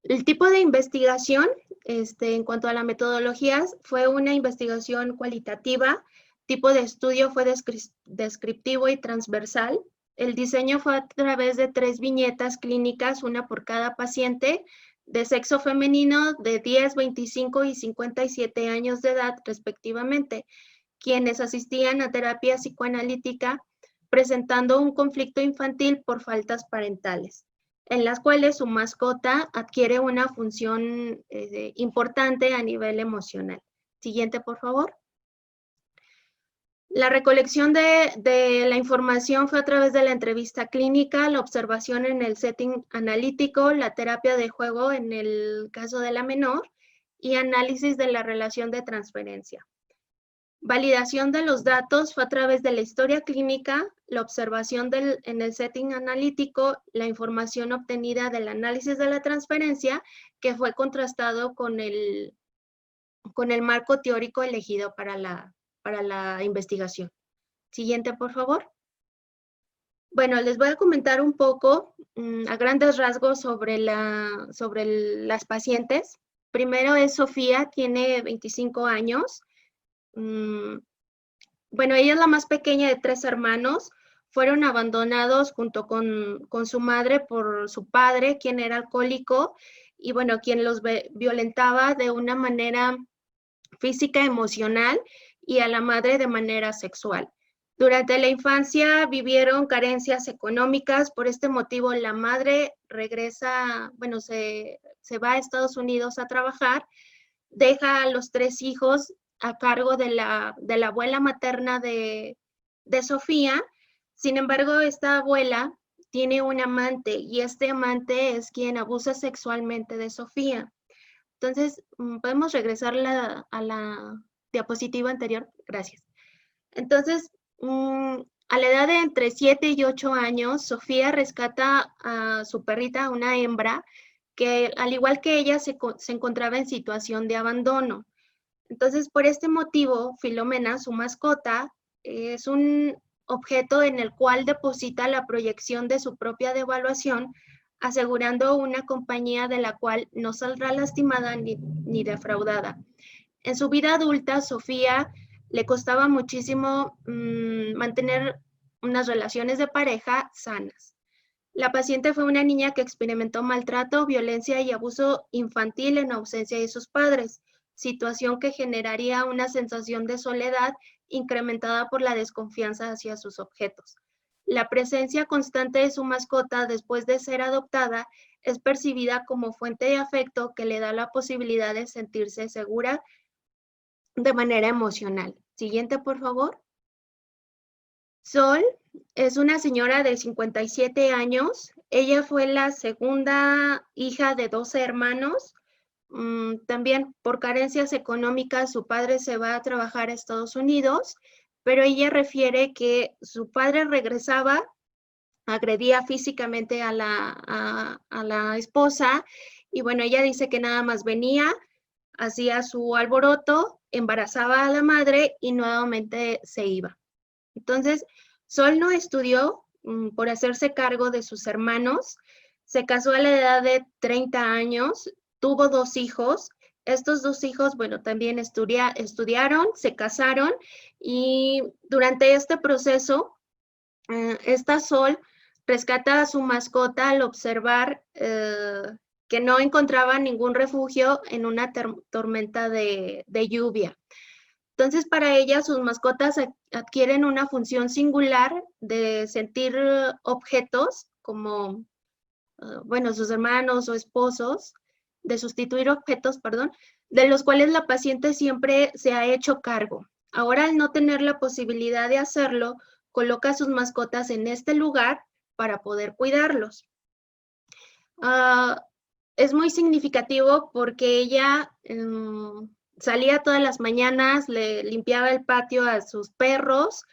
El tipo de investigación, en cuanto a las metodologías, fue una investigación cualitativa. Tipo de estudio fue descriptivo y transversal. El diseño fue a través de 3 viñetas clínicas, una por cada paciente, de sexo femenino, de 10, 25 y 57 años de edad, respectivamente, quienes asistían a terapia psicoanalítica presentando un conflicto infantil por faltas parentales, en las cuales su mascota adquiere una función importante a nivel emocional. Siguiente, por favor. La recolección de la información fue a través de la entrevista clínica, la observación en el setting analítico, la terapia de juego en el caso de la menor y análisis de la relación de transferencia. Validación de los datos fue a través de la historia clínica, la observación en el setting analítico, la información obtenida del análisis de la transferencia, que fue contrastado con el marco teórico elegido para la investigación. Siguiente, por favor. Bueno, les voy a comentar un poco, a grandes rasgos, sobre las pacientes. Primero es Sofía, tiene 25 años. Bueno, ella es la más pequeña de 3 hermanos. Fueron abandonados junto con su madre por su padre, quien era alcohólico, y bueno, quien los violentaba de una manera física, emocional, y a la madre de manera sexual. Durante la infancia vivieron carencias económicas. Por este motivo la madre regresa, bueno, se va a Estados Unidos a trabajar, deja a los 3 hijos a cargo de la abuela materna de Sofía. Sin embargo, esta abuela tiene un amante, y este amante es quien abusa sexualmente de Sofía. Entonces, podemos regresar a la diapositiva anterior. Gracias. Entonces, a la edad de entre 7 y 8 años, Sofía rescata a su perrita, una hembra, que al igual que ella se encontraba en situación de abandono. Entonces, por este motivo, Filomena, su mascota, es un objeto en el cual deposita la proyección de su propia devaluación, asegurando una compañía de la cual no saldrá lastimada ni defraudada. En su vida adulta, Sofía le costaba muchísimo mantener unas relaciones de pareja sanas. La paciente fue una niña que experimentó maltrato, violencia y abuso infantil en ausencia de sus padres, situación que generaría una sensación de soledad incrementada por la desconfianza hacia sus objetos. La presencia constante de su mascota después de ser adoptada es percibida como fuente de afecto que le da la posibilidad de sentirse segura de manera emocional. Siguiente, por favor. Sol es una señora de 57 años. Ella fue la segunda hija de 12 hermanos. También por carencias económicas, su padre se va a trabajar a Estados Unidos, pero ella refiere que su padre regresaba, agredía físicamente a la esposa, y bueno, ella dice que nada más venía, hacía su alboroto, embarazaba a la madre y nuevamente se iba. Entonces, Sol no estudió por hacerse cargo de sus hermanos, se casó a la edad de 30 años, tuvo 2 hijos, Estos dos hijos, bueno, también estudiaron, se casaron y durante este proceso, esta Sol rescata a su mascota al observar que no encontraba ningún refugio en una tormenta de lluvia. Entonces, para ella, sus mascotas adquieren una función singular de sentir objetos como, bueno, sus hermanos o esposos, de sustituir objetos, perdón, de los cuales la paciente siempre se ha hecho cargo. Ahora, al no tener la posibilidad de hacerlo, coloca a sus mascotas en este lugar para poder cuidarlos. Es muy significativo porque ella salía todas las mañanas, le limpiaba el patio a sus perros,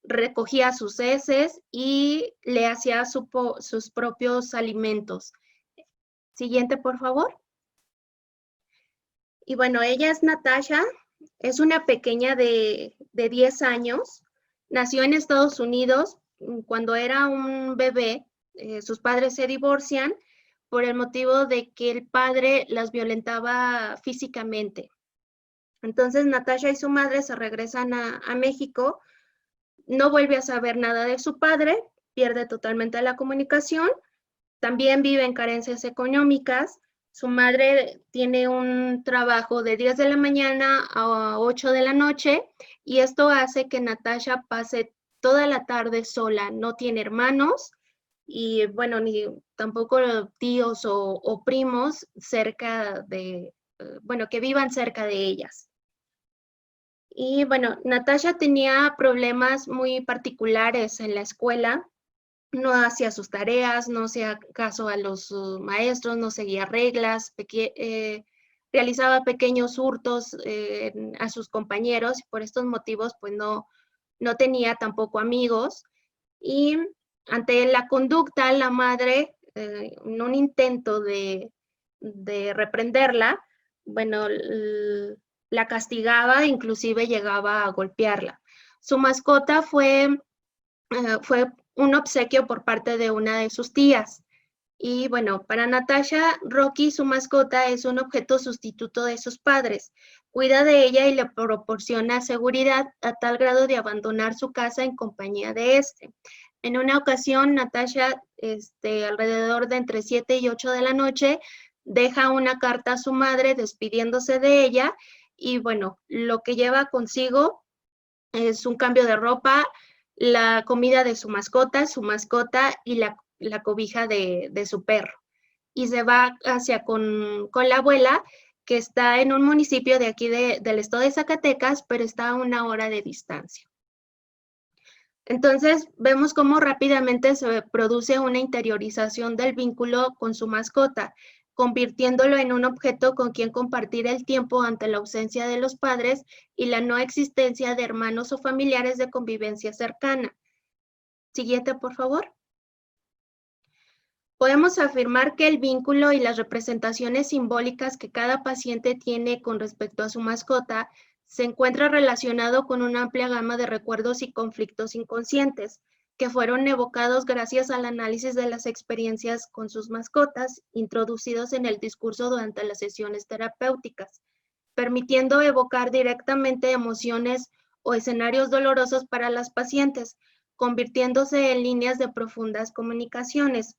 recogía sus heces y le hacía sus propios alimentos. Siguiente, por favor. Y bueno, ella es Natasha, es una pequeña de 10 años, nació en Estados Unidos. Cuando era un bebé, sus padres se divorcian por el motivo de que el padre las violentaba físicamente. Entonces Natasha y su madre se regresan a México, no vuelve a saber nada de su padre, pierde totalmente la comunicación, también vive en carencias económicas. Su madre tiene un trabajo de 10 de la mañana a 8 de la noche y esto hace que Natasha pase toda la tarde sola, no tiene hermanos y bueno, ni tampoco tíos o primos cerca de, bueno, que vivan cerca de ellas. Y bueno, Natasha tenía problemas muy particulares en la escuela, no hacía sus tareas, no hacía caso a los maestros, no seguía reglas, realizaba pequeños hurtos a sus compañeros y por estos motivos pues no tenía tampoco amigos. Y ante la conducta, la madre, en un intento de reprenderla, bueno, la castigaba, inclusive llegaba a golpearla. Su mascota fue un obsequio por parte de una de sus tías. Y bueno, para Natasha, Rocky, su mascota, es un objeto sustituto de sus padres. Cuida de ella y le proporciona seguridad a tal grado de abandonar su casa en compañía de este. En una ocasión, Natasha, alrededor de entre 7 y 8 de la noche, deja una carta a su madre despidiéndose de ella y bueno, lo que lleva consigo es un cambio de ropa, la comida de su mascota y la cobija de su perro. Y se va hacia con la abuela, que está en un municipio de aquí del estado de Zacatecas, pero está a 1 hora de distancia. Entonces, vemos cómo rápidamente se produce una interiorización del vínculo con su mascota, convirtiéndolo en un objeto con quien compartir el tiempo ante la ausencia de los padres y la no existencia de hermanos o familiares de convivencia cercana. Siguiente, por favor. Podemos afirmar que el vínculo y las representaciones simbólicas que cada paciente tiene con respecto a su mascota se encuentra relacionado con una amplia gama de recuerdos y conflictos inconscientes que fueron evocados gracias al análisis de las experiencias con sus mascotas introducidos en el discurso durante las sesiones terapéuticas, permitiendo evocar directamente emociones o escenarios dolorosos para las pacientes, convirtiéndose en líneas de profundas comunicaciones.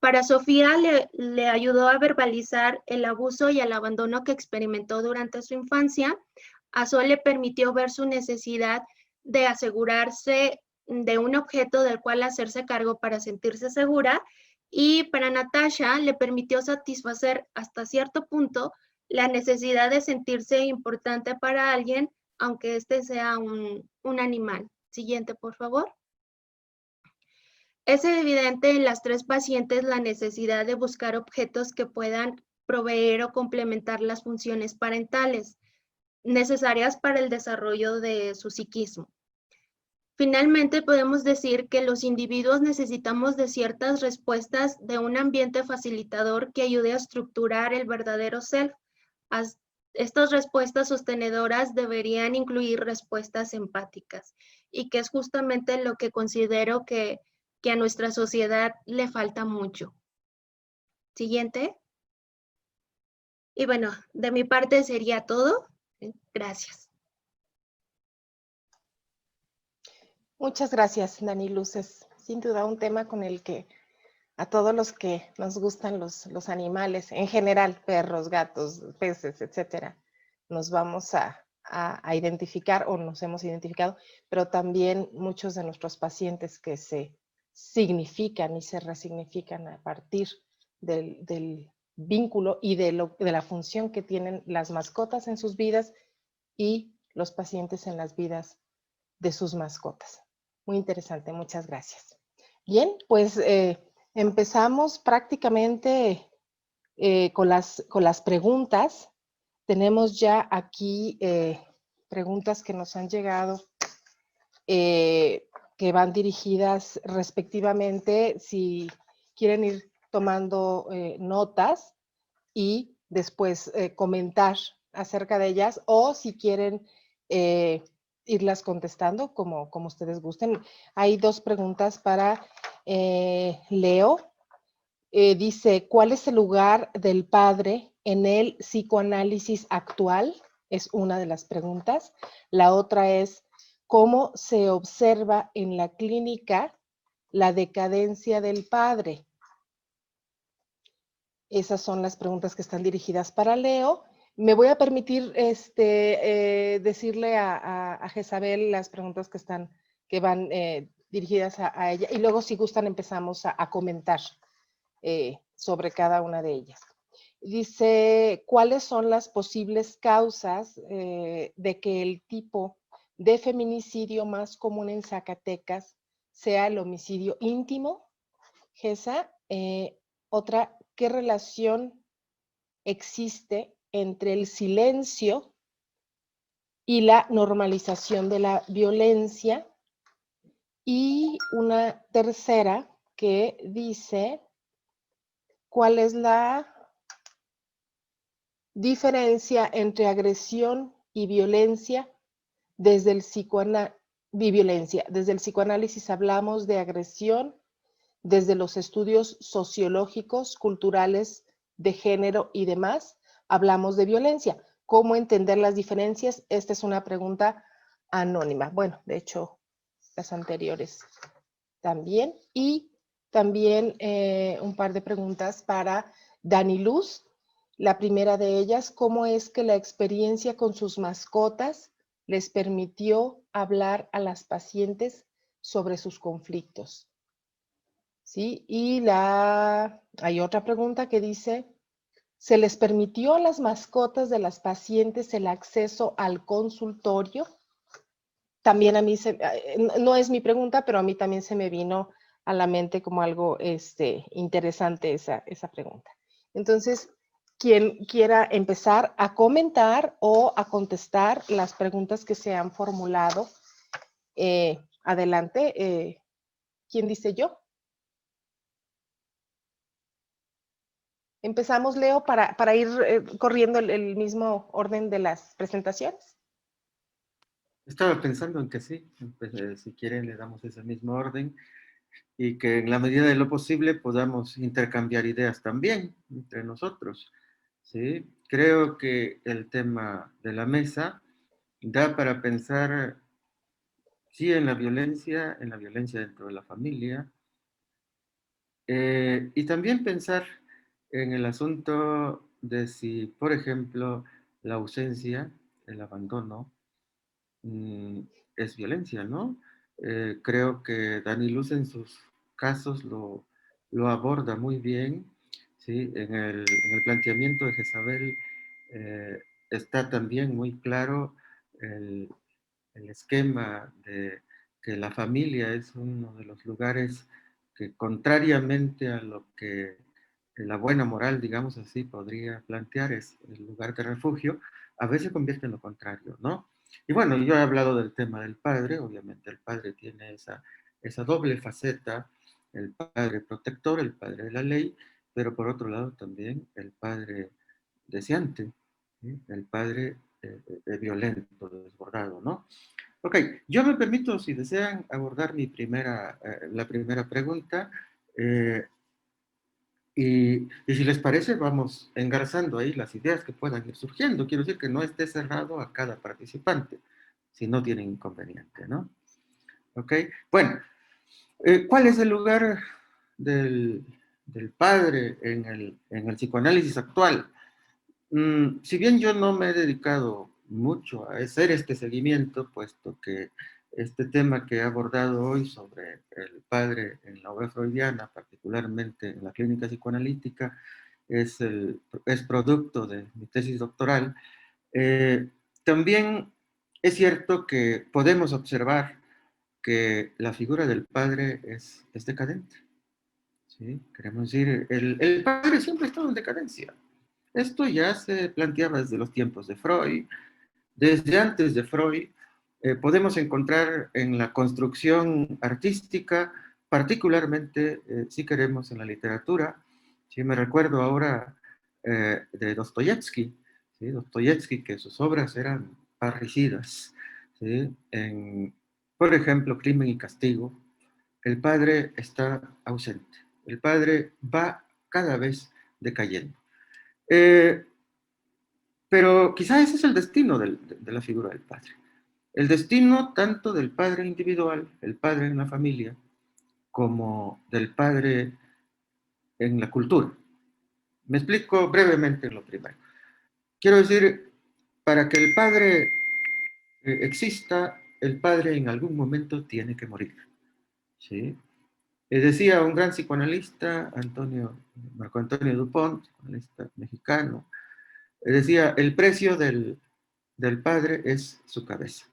Para Sofía le ayudó a verbalizar el abuso y el abandono que experimentó durante su infancia. A Sol le permitió ver su necesidad de asegurarse de un objeto del cual hacerse cargo para sentirse segura, y para Natasha le permitió satisfacer hasta cierto punto la necesidad de sentirse importante para alguien, aunque este sea un animal. Siguiente, por favor. Es evidente en las 3 pacientes la necesidad de buscar objetos que puedan proveer o complementar las funciones parentales necesarias para el desarrollo de su psiquismo. Finalmente, podemos decir que los individuos necesitamos de ciertas respuestas de un ambiente facilitador que ayude a estructurar el verdadero self. Estas respuestas sostenedoras deberían incluir respuestas empáticas, y que es justamente lo que considero que a nuestra sociedad le falta mucho. Siguiente. Y bueno, de mi parte sería todo. Gracias. Muchas gracias, Dani Luz. Es sin duda un tema con el que a todos los que nos gustan los animales, en general, perros, gatos, peces, etcétera, nos vamos a identificar o nos hemos identificado, pero también muchos de nuestros pacientes que se significan y se resignifican a partir del vínculo y de la función que tienen las mascotas en sus vidas y los pacientes en las vidas de sus mascotas. Muy interesante, muchas gracias. Bien, pues empezamos prácticamente con las preguntas. Tenemos ya aquí preguntas que nos han llegado que van dirigidas respectivamente, si quieren ir tomando notas y después comentar acerca de ellas, o si quieren irlas contestando como ustedes gusten. Hay dos preguntas para Leo. Dice, ¿cuál es el lugar del padre en el psicoanálisis actual? Es una de las preguntas. La otra es, ¿cómo se observa en la clínica la decadencia del padre? Esas son las preguntas que están dirigidas para Leo. Me voy a permitir decirle a Jezabel las preguntas que van dirigidas a ella, y luego si gustan empezamos a comentar sobre cada una de ellas. Dice, ¿cuáles son las posibles causas de que el tipo de feminicidio más común en Zacatecas sea el homicidio íntimo? Gesa, otra, ¿qué relación existe entre el silencio y la normalización de la violencia? Y una tercera que dice, ¿cuál es la diferencia entre agresión y violencia desde el Desde el psicoanálisis hablamos de agresión, desde los estudios sociológicos, culturales, de género y demás, hablamos de violencia. ¿Cómo entender las diferencias? Esta es una pregunta anónima. Bueno, de hecho, las anteriores también. Y también un par de preguntas para Dani Luz. La primera de ellas, ¿cómo es que la experiencia con sus mascotas les permitió hablar a las pacientes sobre sus conflictos? ¿Sí? Y hay otra pregunta que dice, ¿se les permitió a las mascotas de las pacientes el acceso al consultorio? También a mí, no es mi pregunta, pero a mí también se me vino a la mente como algo interesante esa pregunta. Entonces, quien quiera empezar a comentar o a contestar las preguntas que se han formulado, adelante. ¿Quién dice yo? Empezamos, Leo, para ir corriendo el mismo orden de las presentaciones. Estaba pensando en que sí, pues, si quieren le damos ese mismo orden y que en la medida de lo posible podamos intercambiar ideas también entre nosotros, ¿sí? Creo que el tema de la mesa da para pensar, sí, en la violencia dentro de la familia, y también pensar en el asunto de si, por ejemplo, la ausencia, el abandono, es violencia, ¿no? Creo que Dani Luz en sus casos lo aborda muy bien, ¿sí? En el planteamiento de Jezabel está también muy claro el, el esquema de que la familia es uno de los lugares que, contrariamente a lo que la buena moral, digamos así, podría plantear, es el lugar de refugio, a veces se convierte en lo contrario, ¿no? Y bueno, yo he hablado del tema del padre, obviamente el padre tiene esa doble faceta, el padre protector, el padre de la ley, pero por otro lado también el padre deseante, ¿sí? El padre violento, desbordado, ¿no? Ok, yo me permito, si desean, abordar la primera pregunta, Y si les parece, vamos engarzando ahí las ideas que puedan ir surgiendo. Quiero decir que no esté cerrado a cada participante, si no tienen inconveniente, ¿no? ¿Ok? Bueno, ¿cuál es el lugar del padre en el psicoanálisis actual? Si bien yo no me he dedicado mucho a hacer este seguimiento, puesto que este tema que he abordado hoy sobre el padre en la obra freudiana, particularmente en la clínica psicoanalítica, es producto de mi tesis doctoral, también es cierto que podemos observar que la figura del padre es decadente. ¿Sí? Queremos decir, el padre siempre ha estado en decadencia. Esto ya se planteaba desde los tiempos de Freud. Desde antes de Freud, podemos encontrar en la construcción artística, particularmente, si queremos, en la literatura. Sí, me recuerdo ahora de Dostoyevsky, ¿sí? Dostoyevsky, que sus obras eran parricidas. ¿Sí? Por ejemplo, Crimen y Castigo, el padre está ausente. El padre va cada vez decayendo. Pero quizá ese es el destino de la figura del padre. El destino tanto del padre individual, el padre en la familia, como del padre en la cultura. Me explico brevemente en lo primero. Quiero decir, para que el padre exista, el padre en algún momento tiene que morir. ¿Sí? Decía un gran psicoanalista, Marco Antonio Dupont, psicoanalista mexicano, decía, el precio del padre es su cabeza.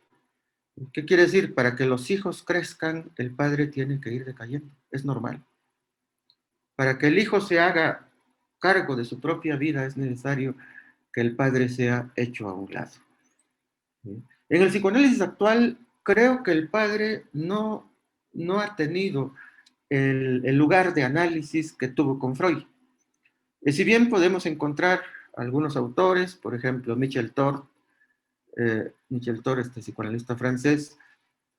¿Qué quiere decir? Para que los hijos crezcan, el padre tiene que ir decayendo. Es normal. Para que el hijo se haga cargo de su propia vida, es necesario que el padre sea hecho a un lado. ¿Sí? En el psicoanálisis actual, creo que el padre no ha tenido el lugar de análisis que tuvo con Freud. Si bien podemos encontrar algunos autores, por ejemplo, Michel Thor, este psicoanalista francés,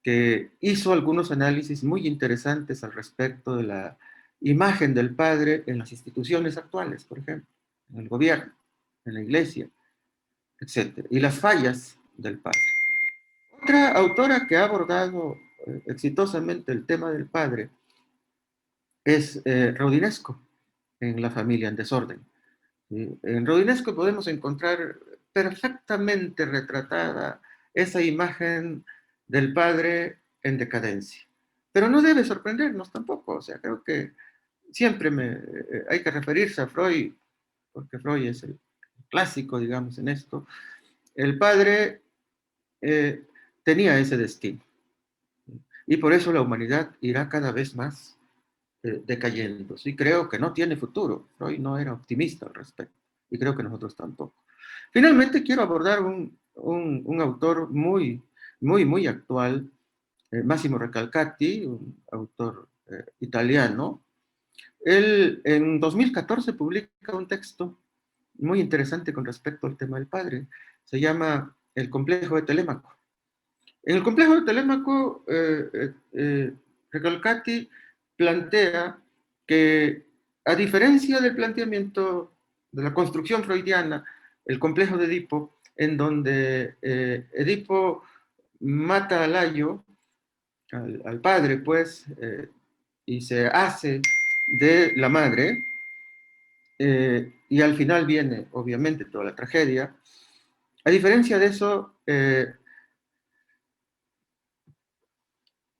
que hizo algunos análisis muy interesantes al respecto de la imagen del padre en las instituciones actuales, por ejemplo, en el gobierno, en la iglesia, etc. Y las fallas del padre. Otra autora que ha abordado exitosamente el tema del padre es Rodinesco, en La familia en desorden. ¿Sí? En Rodinesco podemos encontrar perfectamente retratada esa imagen del padre en decadencia. Pero no debe sorprendernos tampoco, o sea, creo que siempre hay que referirse a Freud, porque Freud es el clásico, digamos, en esto. El padre tenía ese destino, y por eso la humanidad irá cada vez más decayendo. Sí, creo que no tiene futuro. Freud no era optimista al respecto, y creo que nosotros tampoco. Finalmente, quiero abordar un autor muy, muy, muy actual, Massimo Recalcati, un autor italiano. Él en 2014 publica un texto muy interesante con respecto al tema del padre. Se llama El complejo de Telémaco. En el complejo de Telémaco, Recalcati plantea que, a diferencia del planteamiento de la construcción freudiana, el complejo de Edipo, en donde Edipo mata a Layo, al padre, pues, y se hace de la madre, y al final viene, obviamente, toda la tragedia. A diferencia de eso,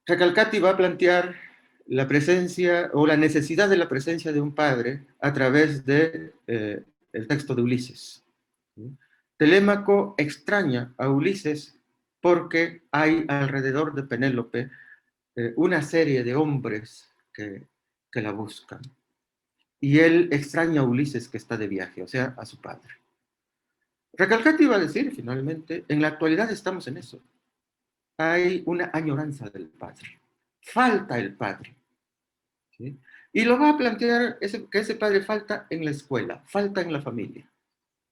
Recalcati va a plantear la presencia o la necesidad de la presencia de un padre a través de el texto de Ulises. ¿Sí? Telémaco extraña a Ulises porque hay alrededor de Penélope una serie de hombres que la buscan. Y él extraña a Ulises, que está de viaje, o sea, a su padre. Recalcati va a decir, finalmente, en la actualidad estamos en eso. Hay una añoranza del padre. Falta el padre. ¿Sí? Y lo va a plantear que ese padre falta en la escuela, falta en la familia.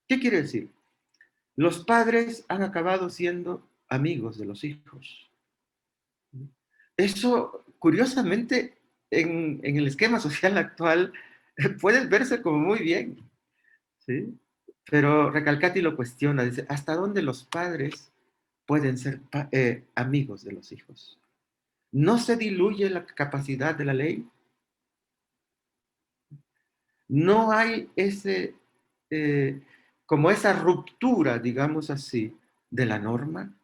¿Qué quiere decir? Los padres han acabado siendo amigos de los hijos. Eso, curiosamente, en el esquema social actual, puede verse como muy bien, ¿sí? Pero Recalcati lo cuestiona, dice, ¿hasta dónde los padres pueden ser amigos de los hijos? ¿No se diluye la capacidad de la ley? ¿No hay eh, como esa ruptura, digamos así, de la norma?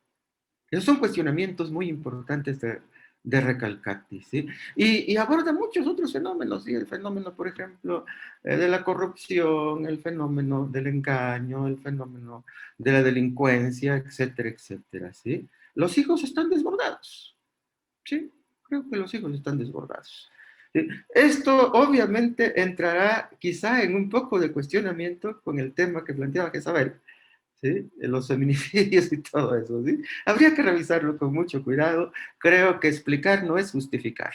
Esos son cuestionamientos muy importantes de Recalcati, ¿sí? Y aborda muchos otros fenómenos, ¿sí? El fenómeno, por ejemplo, de la corrupción, el fenómeno del engaño, el fenómeno de la delincuencia, etcétera, etcétera, ¿sí? Los hijos están desbordados, ¿sí? Creo que los hijos están desbordados. ¿Sí? Esto obviamente entrará quizá en un poco de cuestionamiento con el tema que planteaba Jezabel, ¿sí? Los feminicidios y todo eso, ¿sí? Habría que revisarlo con mucho cuidado. Creo que explicar no es justificar,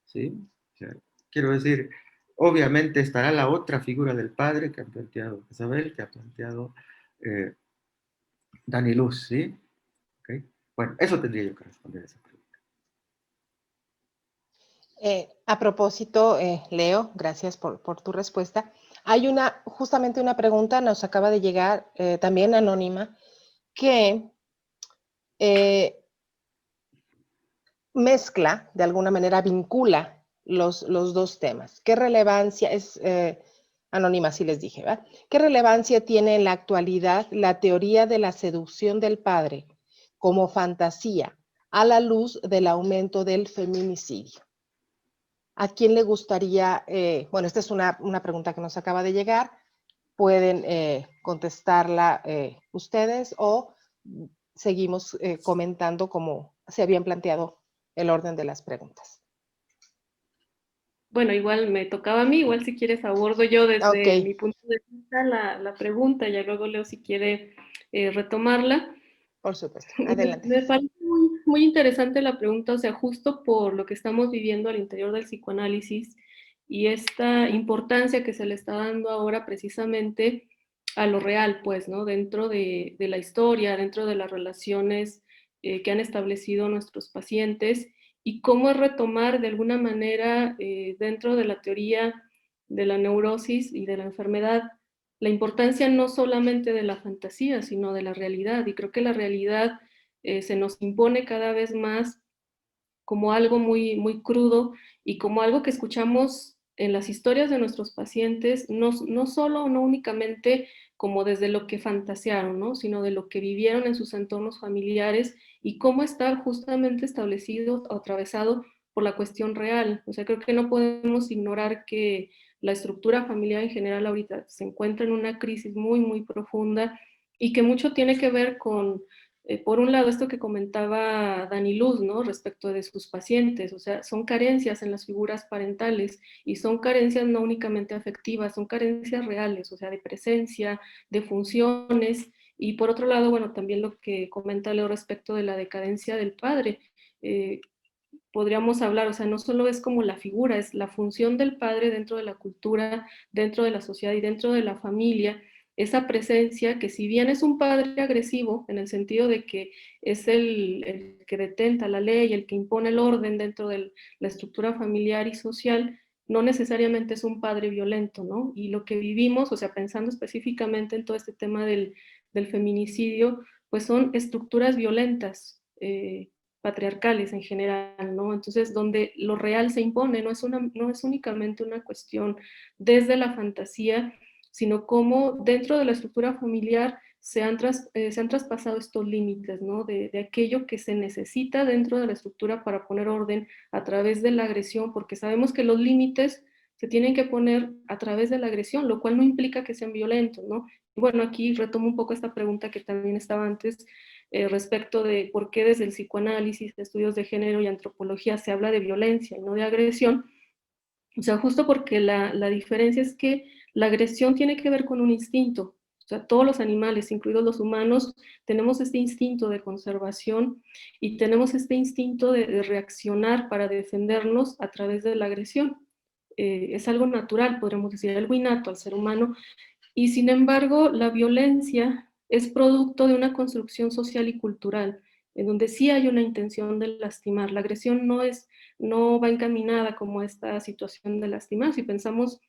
¿sí? O sea, quiero decir, obviamente estará la otra figura del padre que ha planteado Isabel, que ha planteado eh, Dani Luz, ¿sí? ¿Okay? Bueno, eso tendría yo que responder a esa pregunta. A propósito, Leo, gracias por tu respuesta. Hay justamente una pregunta, nos acaba de llegar, también anónima, que mezcla, de alguna manera vincula los dos temas. ¿Qué relevancia es, anónima, sí les dije, ¿verdad? ¿Qué relevancia tiene en la actualidad la teoría de la seducción del padre como fantasía a la luz del aumento del feminicidio? ¿A quién le gustaría, bueno, esta es una pregunta que nos acaba de llegar, pueden contestarla ustedes o seguimos comentando como se habían planteado el orden de las preguntas? Bueno, igual me tocaba a mí, igual si quieres abordo yo Ok, desde mi punto de vista la pregunta, ya luego Leo si quiere retomarla. por supuesto, adelante. Me parece muy, muy interesante la pregunta, o sea, justo por lo que estamos viviendo al interior del psicoanálisis y esta importancia que se le está dando ahora precisamente a lo real, pues, ¿no? Dentro de la historia, dentro de las relaciones que han establecido nuestros pacientes y cómo es retomar de alguna manera dentro de la teoría de la neurosis y de la enfermedad la importancia no solamente de la fantasía, sino de la realidad. Y creo que la realidad se nos impone cada vez más como algo muy, muy crudo y como algo que escuchamos en las historias de nuestros pacientes, no solo, no únicamente como desde lo que fantasearon, ¿no? Sino de lo que vivieron en sus entornos familiares y cómo está justamente establecido o atravesado por la cuestión real. O sea, creo que no podemos ignorar que la estructura familiar en general ahorita se encuentra en una crisis muy, muy profunda y que mucho tiene que ver con por un lado, esto que comentaba Dani Luz, ¿no? Respecto de sus pacientes, o sea, son carencias en las figuras parentales y son carencias no únicamente afectivas, son carencias reales, o sea, de presencia, de funciones. Y por otro lado, bueno, también lo que comenta Leo respecto de la decadencia del padre. Eh, Podríamos hablar, o sea, no solo es como la figura, es la función del padre dentro de la cultura, dentro de la sociedad y dentro de la familia, esa presencia que si bien es un padre agresivo, en el sentido de que es el que detenta la ley, el que impone el orden dentro de la estructura familiar y social, no necesariamente es un padre violento, ¿no? Y lo que vivimos, o sea, pensando específicamente en todo este tema del feminicidio, pues son estructuras violentas, patriarcales en general, ¿no? Entonces, donde lo real se impone, no es únicamente una cuestión desde la fantasía, sino cómo dentro de la estructura familiar se han traspasado estos límites, ¿no? De aquello que se necesita dentro de la estructura para poner orden a través de la agresión, porque sabemos que los límites se tienen que poner a través de la agresión, lo cual no implica que sean violentos, ¿no? Y bueno, aquí retomo un poco esta pregunta que también estaba antes, respecto de por qué desde el psicoanálisis, estudios de género y antropología se habla de violencia y no de agresión. O sea, justo porque la diferencia es que la agresión tiene que ver con un instinto. O sea, todos los animales, incluidos los humanos, tenemos este instinto de conservación y tenemos este instinto de reaccionar para defendernos a través de la agresión. Es algo natural, podríamos decir, algo innato al ser humano, y sin embargo, la violencia es producto de una construcción social y cultural, en donde sí hay una intención de lastimar. La agresión no va encaminada como esta situación de lastimar. Si pensamos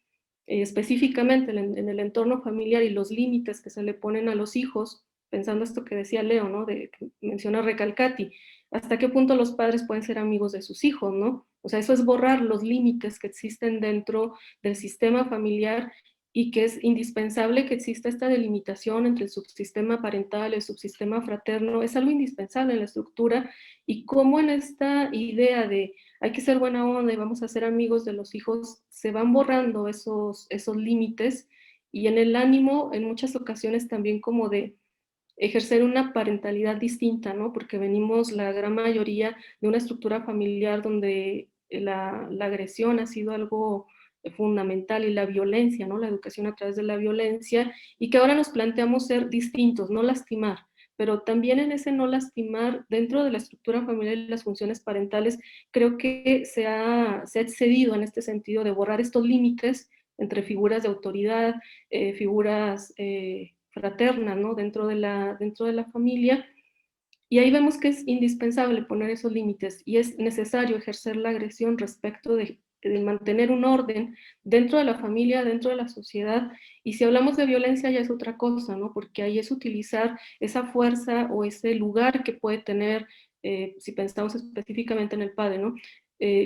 específicamente en el entorno familiar y los límites que se le ponen a los hijos, pensando esto que decía Leo, ¿no? Que menciona Recalcati, hasta qué punto los padres pueden ser amigos de sus hijos, ¿no? O sea, eso es borrar los límites que existen dentro del sistema familiar y que es indispensable que exista esta delimitación entre el subsistema parental, el subsistema fraterno, es algo indispensable en la estructura, y cómo en esta idea de hay que ser buena onda y vamos a ser amigos de los hijos, se van borrando esos límites, y en el ánimo en muchas ocasiones también como de ejercer una parentalidad distinta, ¿no? Porque venimos la gran mayoría de una estructura familiar donde la agresión ha sido algo fundamental, y la violencia, ¿no? La educación a través de la violencia, y que ahora nos planteamos ser distintos, no lastimar, pero también en ese no lastimar, dentro de la estructura familiar y las funciones parentales, creo que se ha excedido en este sentido de borrar estos límites entre figuras de autoridad, figuras fraternas, ¿no? Dentro de la familia, y ahí vemos que es indispensable poner esos límites, y es necesario ejercer la agresión respecto de mantener un orden dentro de la familia, dentro de la sociedad. Y si hablamos de violencia ya es otra cosa, ¿no? Porque ahí es utilizar esa fuerza o ese lugar que puede tener, si pensamos específicamente en el padre, ¿no?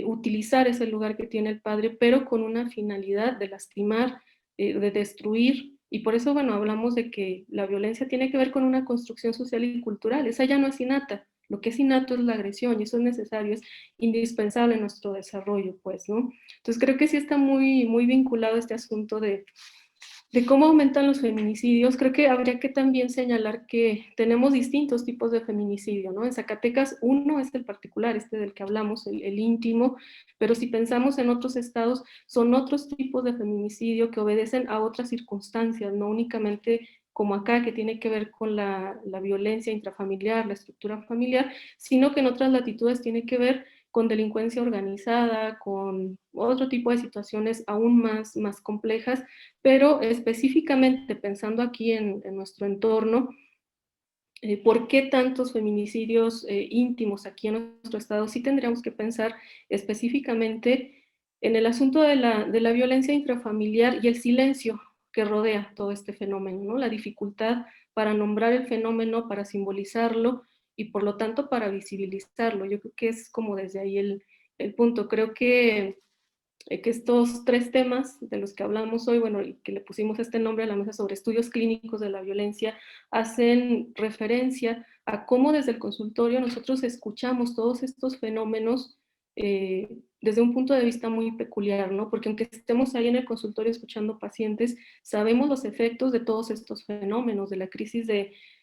Utilizar ese lugar que tiene el padre, pero con una finalidad de lastimar, de destruir. Y por eso, bueno, hablamos de que la violencia tiene que ver con una construcción social y cultural. Esa ya no es innata. Lo que es innato es la agresión, y eso es necesario, es indispensable en nuestro desarrollo, pues, ¿no? Entonces creo que sí está muy, muy vinculado este asunto de cómo aumentan los feminicidios. Creo que habría que también señalar que tenemos distintos tipos de feminicidio, ¿no? En Zacatecas, uno es el particular, este del que hablamos, el íntimo, pero si pensamos en otros estados, son otros tipos de feminicidio que obedecen a otras circunstancias, no únicamente como acá, que tiene que ver con la violencia intrafamiliar, la estructura familiar, sino que en otras latitudes tiene que ver con delincuencia organizada, con otro tipo de situaciones aún más complejas, pero específicamente pensando aquí en nuestro entorno, ¿por qué tantos feminicidios íntimos aquí en nuestro estado? Sí tendríamos que pensar específicamente en el asunto de la violencia intrafamiliar y el silencio que rodea todo este fenómeno, ¿no? La dificultad para nombrar el fenómeno, para simbolizarlo y por lo tanto para visibilizarlo. Yo creo que es como desde ahí el punto. Creo que estos tres temas de los que hablamos hoy, bueno, y que le pusimos este nombre a la mesa sobre estudios clínicos de la violencia, hacen referencia a cómo desde el consultorio nosotros escuchamos todos estos fenómenos desde un punto de vista muy peculiar, ¿no? Porque aunque estemos ahí en el consultorio escuchando pacientes, sabemos los efectos de todos estos fenómenos, de la crisis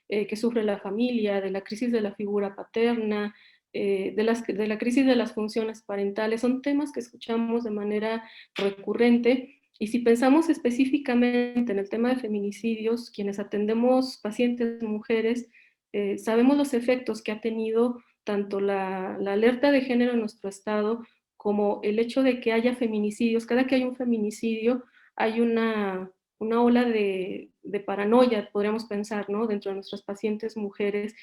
que sufre la familia, de la crisis de la figura paterna, de la crisis de las funciones parentales. Son temas que escuchamos de manera recurrente, y si pensamos específicamente en el tema de feminicidios, quienes atendemos pacientes mujeres, sabemos los efectos que ha tenido tanto la alerta de género en nuestro estado como el hecho de que haya feminicidios. Cada que hay un feminicidio hay una ola de paranoia, podríamos pensar, ¿no? Dentro de nuestras pacientes mujeres,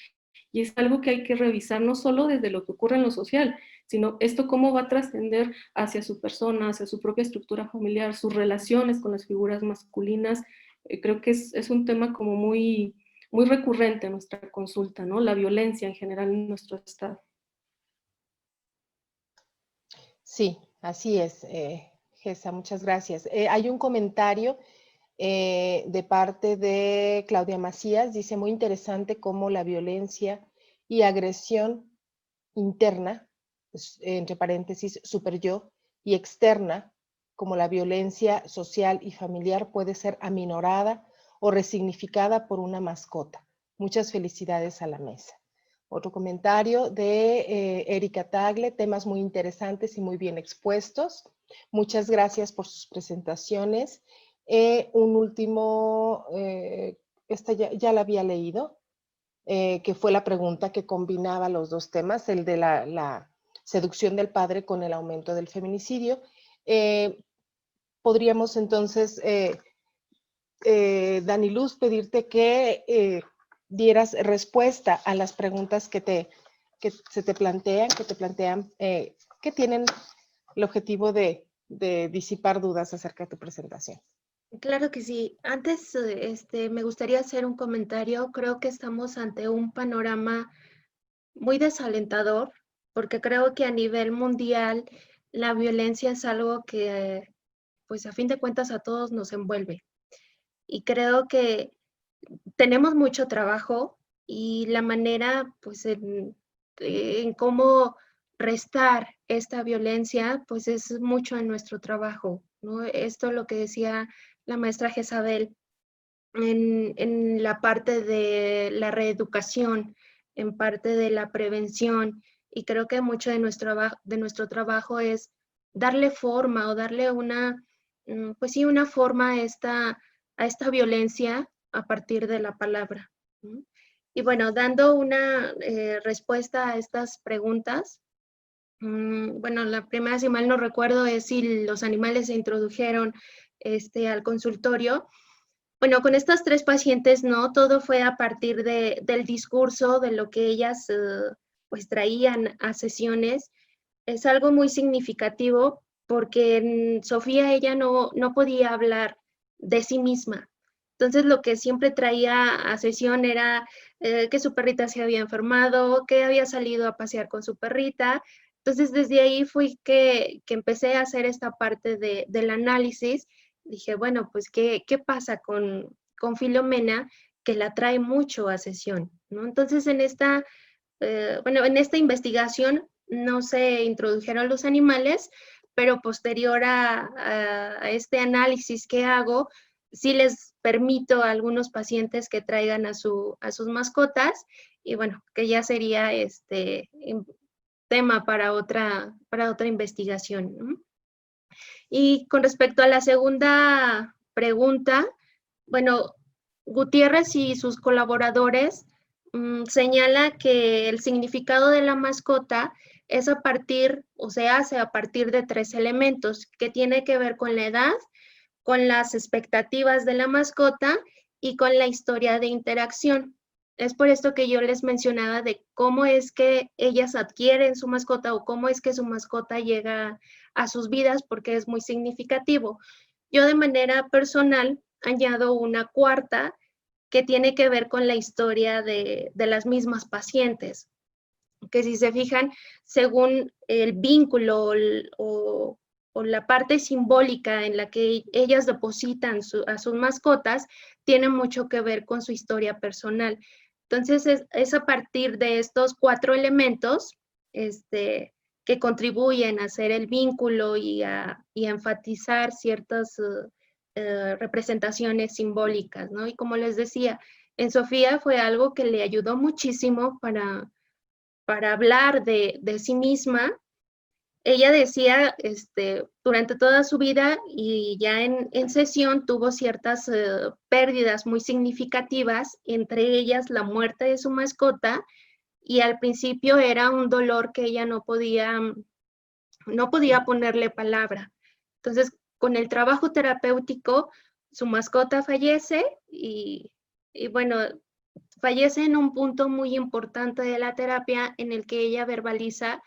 y es algo que hay que revisar no solo desde lo que ocurre en lo social, sino esto cómo va a trascender hacia su persona, hacia su propia estructura familiar, sus relaciones con las figuras masculinas. Creo que es un tema como muy, muy recurrente en nuestra consulta, ¿no? La violencia en general en nuestro estado. Sí, así es, Gesa, muchas gracias. Hay un comentario de parte de Claudia Macías, dice, muy interesante cómo la violencia y agresión interna, pues, entre paréntesis, super yo, y externa, como la violencia social y familiar, puede ser aminorada o resignificada por una mascota. Muchas felicidades a la mesa. Otro comentario de Erika Tagle, temas muy interesantes y muy bien expuestos. Muchas gracias por sus presentaciones. Un último, esta ya la había leído, que fue la pregunta que combinaba los dos temas, el de la seducción del padre con el aumento del feminicidio. Podríamos entonces, Dani Luz, pedirte que dieras respuesta a las preguntas que se te plantean, que tienen el objetivo de de disipar dudas acerca de tu presentación. Claro que sí. Antes, me gustaría hacer un comentario. Creo que estamos ante un panorama muy desalentador, porque creo que a nivel mundial la violencia es algo que, pues a fin de cuentas, a todos nos envuelve. Y creo que tenemos mucho trabajo y la manera, pues, en cómo restar esta violencia, pues es mucho en nuestro trabajo, ¿no? Esto lo que decía la maestra Jezabel en la parte de la reeducación, en parte de la prevención, y creo que mucho de nuestro trabajo es darle forma o darle pues sí, una forma a esta violencia a partir de la palabra. ¿No? Y bueno, dando una respuesta a estas preguntas, bueno, la primera, si mal no recuerdo, es si los animales se introdujeron al consultorio. Bueno, con estas 3 pacientes, no, todo fue a partir del discurso, de lo que ellas pues traían a sesiones. Es algo muy significativo porque Sofía, ella no podía hablar de sí misma. Entonces, lo que siempre traía a sesión era que su perrita se había enfermado, que había salido a pasear con su perrita. Entonces, desde ahí fui que empecé a hacer esta parte del análisis. Dije, bueno, pues, ¿qué pasa con Filomena? Que la trae mucho a sesión, ¿no? Entonces, en esta investigación no se introdujeron los animales, pero posterior a este análisis que hago, sí les permito a algunos pacientes que traigan a sus mascotas, y bueno, que ya sería tema para otra investigación, ¿no? Y con respecto a la segunda pregunta, bueno, Gutiérrez y sus colaboradores señala que el significado de la mascota es a partir, o se hace a partir de 3 elementos, que tiene que ver con la edad, con las expectativas de la mascota y con la historia de interacción. Es por esto que yo les mencionaba de cómo es que ellas adquieren su mascota o cómo es que su mascota llega a sus vidas, porque es muy significativo. Yo de manera personal añado una cuarta que tiene que ver con la historia de las mismas pacientes, que si se fijan, según el vínculo o la parte simbólica en la que ellas depositan a sus mascotas, tiene mucho que ver con su historia personal. Entonces, es a partir de estos 4 elementos que contribuyen a hacer el vínculo y a enfatizar ciertas representaciones simbólicas, ¿no? Y como les decía, en Sofía fue algo que le ayudó muchísimo para hablar de sí misma. Ella decía, durante toda su vida y ya en sesión tuvo ciertas pérdidas muy significativas, entre ellas la muerte de su mascota, y al principio era un dolor que ella no podía ponerle palabra. Entonces, con el trabajo terapéutico, su mascota fallece y bueno, fallece en un punto muy importante de la terapia en el que ella verbaliza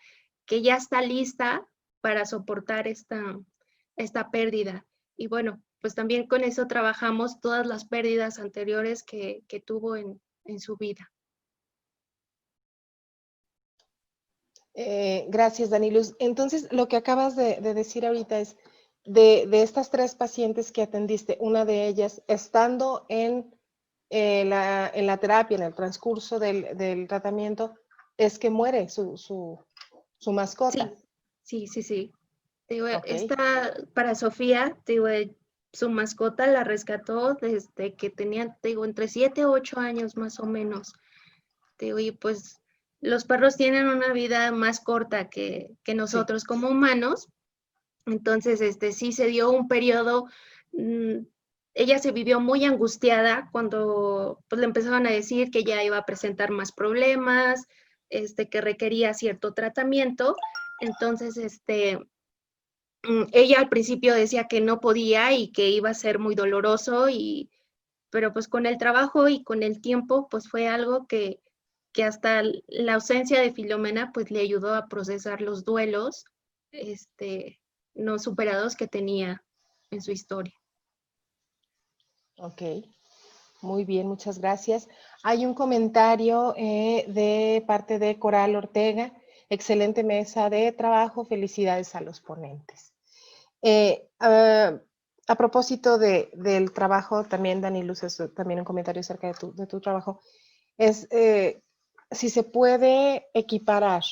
que ya está lista para soportar esta pérdida. Y bueno, pues también con eso trabajamos todas las pérdidas anteriores que tuvo en su vida. Gracias, Daniluz. Entonces, lo que acabas de decir ahorita es, de estas 3 pacientes que atendiste, una de ellas, estando en la terapia, en el transcurso del tratamiento, es que muere su mascota. Sí. Digo, Okay. para Sofía, digo, su mascota la rescató desde que tenía, digo, entre 7 u 8 años más o menos. Digo, y pues los perros tienen una vida más corta que nosotros como humanos. Entonces, sí se dio un periodo, ella se vivió muy angustiada cuando pues, le empezaron a decir que ya iba a presentar más problemas, que requería cierto tratamiento. Entonces, ella al principio decía que no podía y que iba a ser muy doloroso, pero pues con el trabajo y con el tiempo, pues fue algo que hasta la ausencia de Filomena, pues le ayudó a procesar los duelos, no superados que tenía en su historia. Ok, muy bien, muchas gracias. Hay un comentario de parte de Coral Ortega. Excelente mesa de trabajo, felicidades a los ponentes. A propósito del trabajo, también Dani Luz, también un comentario acerca de tu trabajo, es si se puede equiparar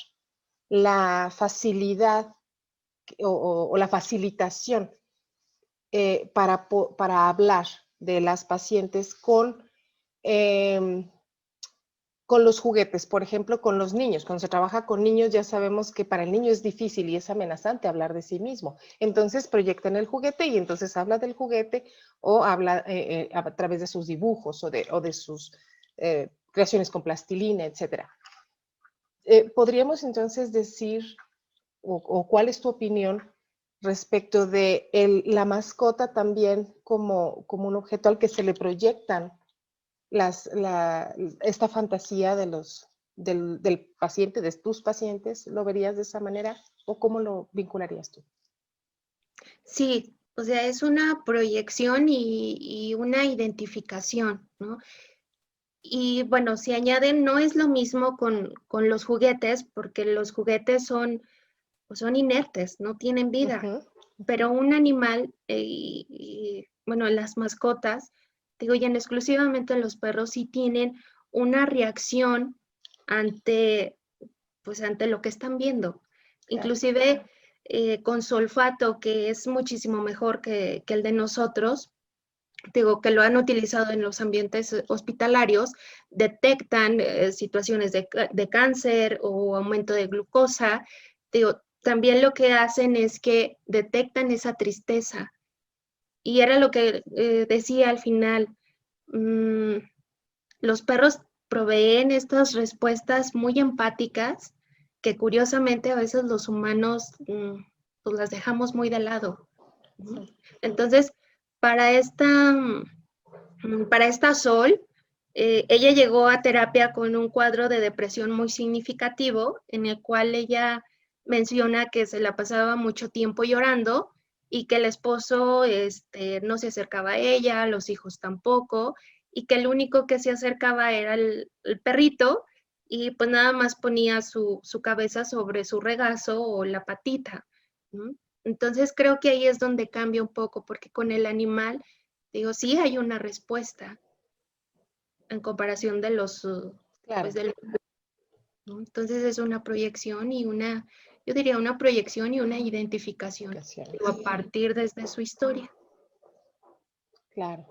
la facilidad o la facilitación para hablar de las pacientes con los juguetes, por ejemplo, con los niños. Cuando se trabaja con niños ya sabemos que para el niño es difícil y es amenazante hablar de sí mismo. Entonces proyectan el juguete y entonces habla del juguete o habla a través de sus dibujos o de sus creaciones con plastilina, etc. ¿Podríamos entonces decir, o cuál es tu opinión respecto de la mascota también como un objeto al que se le proyectan esta fantasía del paciente, de tus pacientes? ¿Lo verías de esa manera o cómo lo vincularías tú? Sí, o sea, es una proyección y una identificación, ¿no? Y bueno, si añaden, no es lo mismo con los juguetes, porque los juguetes pues son inertes, no tienen vida. Pero un animal, bueno, las mascotas, digo, ya en exclusivamente los perros, sí tienen una reacción ante, pues, ante lo que están viendo. Inclusive con su olfato, que es muchísimo mejor que el de nosotros, digo, que lo han utilizado en los ambientes hospitalarios, detectan situaciones de cáncer o aumento de glucosa. Digo, también lo que hacen es que detectan esa tristeza. Y era lo que decía al final, los perros proveen estas respuestas muy empáticas que curiosamente a veces los humanos pues las dejamos muy de lado. Entonces, para esta Sol, ella llegó a terapia con un cuadro de depresión muy significativo, en el cual ella menciona que se la pasaba mucho tiempo llorando y que el esposo no se acercaba a ella, los hijos tampoco, y que el único que se acercaba era el perrito, y pues nada más ponía su cabeza sobre su regazo o la patita, ¿no? Entonces creo que ahí es donde cambia un poco, porque con el animal, digo, sí hay una respuesta en comparación de los, Claro. pues ¿no? Entonces es una proyección yo diría una proyección y una identificación, digo, a partir desde su historia. Claro.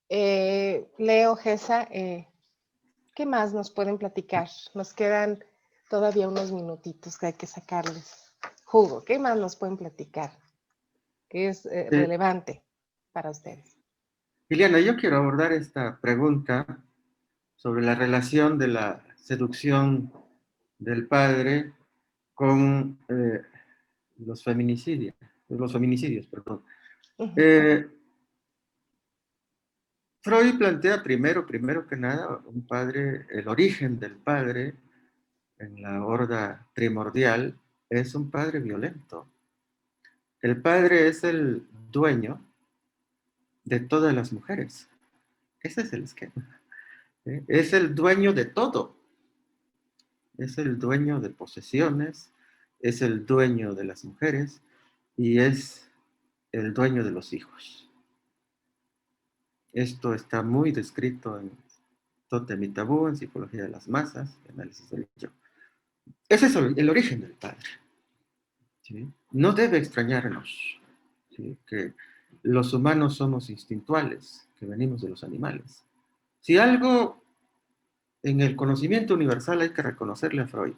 Leo, Gesa, ¿qué más nos pueden platicar? Nos quedan todavía unos minutitos que hay que sacarles jugo. ¿Qué más nos pueden platicar? ¿Qué es relevante para ustedes? Liliana, yo quiero abordar esta pregunta sobre la relación de la seducción del padre con los feminicidios, perdón. Freud plantea primero que nada, el origen del padre en la horda primordial es un padre violento. El padre es el dueño de todas las mujeres. Ese es el esquema. Es el dueño de todo. Es el dueño de posesiones, es el dueño de las mujeres y es el dueño de los hijos. Esto está muy descrito en Tótem y Tabú, en Psicología de las Masas, Análisis del Yo. Ese es el origen del padre. ¿Sí? No debe extrañarnos, ¿sí?, que los humanos somos instintuales, que venimos de los animales. Si algo en el conocimiento universal hay que reconocerle a Freud,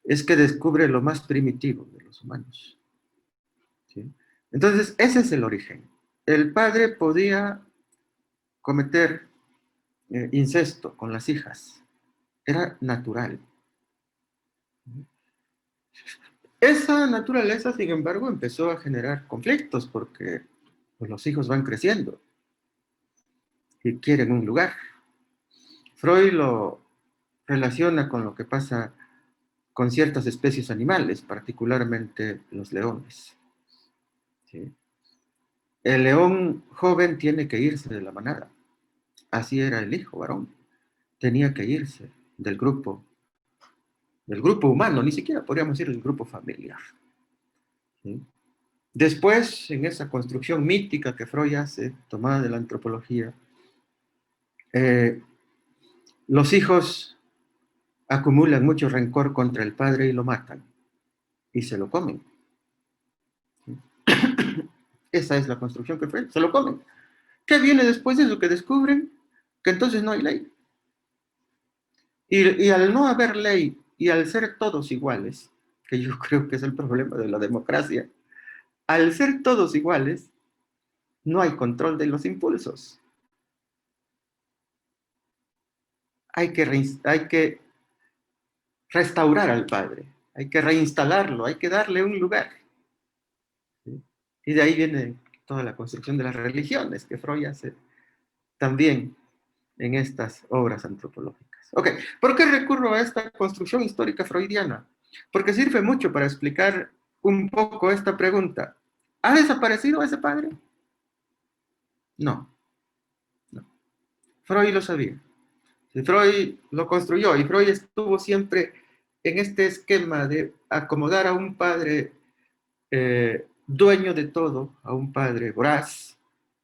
es que descubre lo más primitivo de los humanos. ¿Sí? Entonces, ese es el origen. El padre podía cometer incesto con las hijas. Era natural. Esa naturaleza, sin embargo, empezó a generar conflictos porque pues, los hijos van creciendo y quieren un lugar. Freud lo relaciona con lo que pasa con ciertas especies animales, particularmente los leones. ¿Sí? El león joven tiene que irse de la manada. Así era el hijo varón. Tenía que irse del grupo humano, ni siquiera podríamos decir del grupo familiar. ¿Sí? Después, en esa construcción mítica que Freud hace, tomada de la antropología, los hijos acumulan mucho rencor contra el padre y lo matan, y se lo comen. ¿Sí? Esa es la construcción que Freud, se lo comen. ¿Qué viene después de eso? Que descubren que entonces no hay ley. Y al no haber ley y al ser todos iguales, que yo creo que es el problema de la democracia, al ser todos iguales, no hay control de los impulsos. Hay que restaurar al padre, hay que reinstalarlo, hay que darle un lugar. ¿Sí? Y de ahí viene toda la construcción de las religiones que Freud hace también en estas obras antropológicas. Ok, ¿por qué recurro a esta construcción histórica freudiana? Porque sirve mucho para explicar un poco esta pregunta. ¿Ha desaparecido ese padre? No, no. Freud lo sabía. Si Freud lo construyó y Freud estuvo siempre en este esquema de acomodar a un padre dueño de todo, a un padre voraz,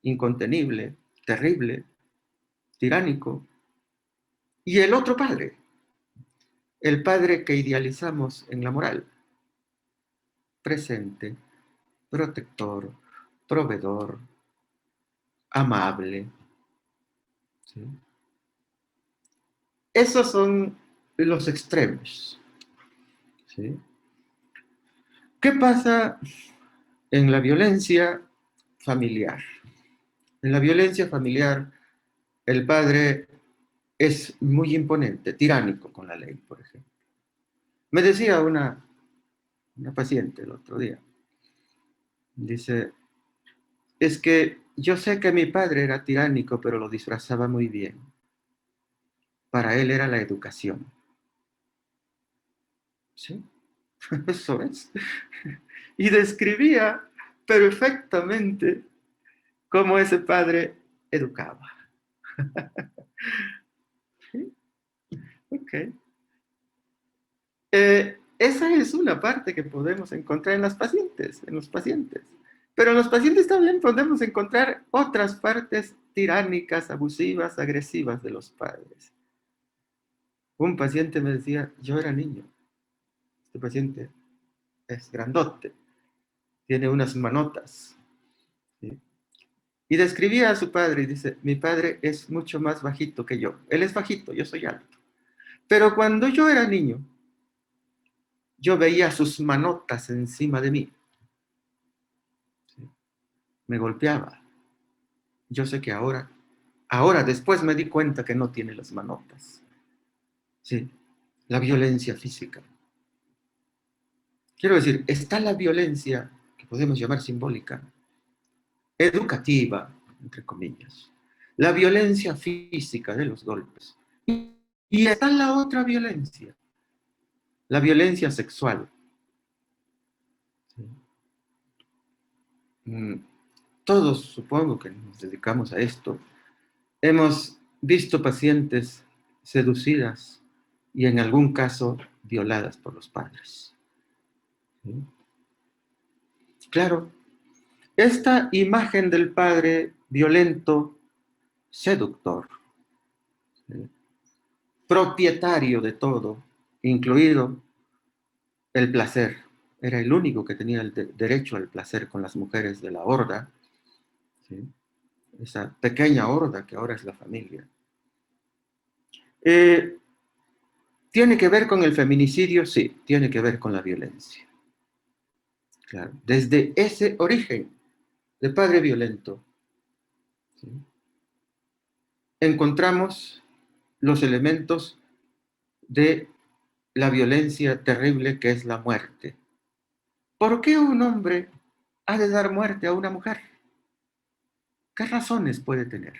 incontenible, terrible, tiránico, y el otro padre, el padre que idealizamos en la moral, presente, protector, proveedor, amable. ¿Sí? Esos son los extremos. ¿Sí? ¿Qué pasa en la violencia familiar? En la violencia familiar, el padre es muy imponente, tiránico con la ley, por ejemplo. Me decía una paciente el otro día, dice, es que yo sé que mi padre era tiránico, pero lo disfrazaba muy bien. Para él era la educación. ¿Sí? Eso es. Y describía perfectamente cómo ese padre educaba. ¿Sí? Ok. Esa es una parte que podemos encontrar en los pacientes. Pero en los pacientes también podemos encontrar otras partes tiránicas, abusivas, agresivas de los padres. Un paciente me decía, yo era niño. Este paciente es grandote, tiene unas manotas. ¿Sí? Y describía a su padre y dice, mi padre es mucho más bajito que yo. Él es bajito, yo soy alto. Pero cuando yo era niño, yo veía sus manotas encima de mí. ¿Sí? Me golpeaba. Yo sé que ahora después me di cuenta que no tiene las manotas. Sí, la violencia física. Quiero decir, está la violencia que podemos llamar simbólica, educativa, entre comillas, la violencia física de los golpes. Y está la otra violencia, la violencia sexual. Todos, supongo que nos dedicamos a esto, hemos visto pacientes seducidas y en algún caso violadas por los padres. ¿Sí? Claro, esta imagen del padre violento, seductor, ¿sí? Propietario de todo, incluido el placer. Era el único que tenía el derecho al placer con las mujeres de la horda, ¿sí? Esa pequeña horda que ahora es la familia. ¿Tiene que ver con el feminicidio? Sí, tiene que ver con la violencia. Claro, desde ese origen de padre violento, ¿sí? Encontramos los elementos de la violencia terrible que es la muerte. ¿Por qué un hombre ha de dar muerte a una mujer? ¿Qué razones puede tener?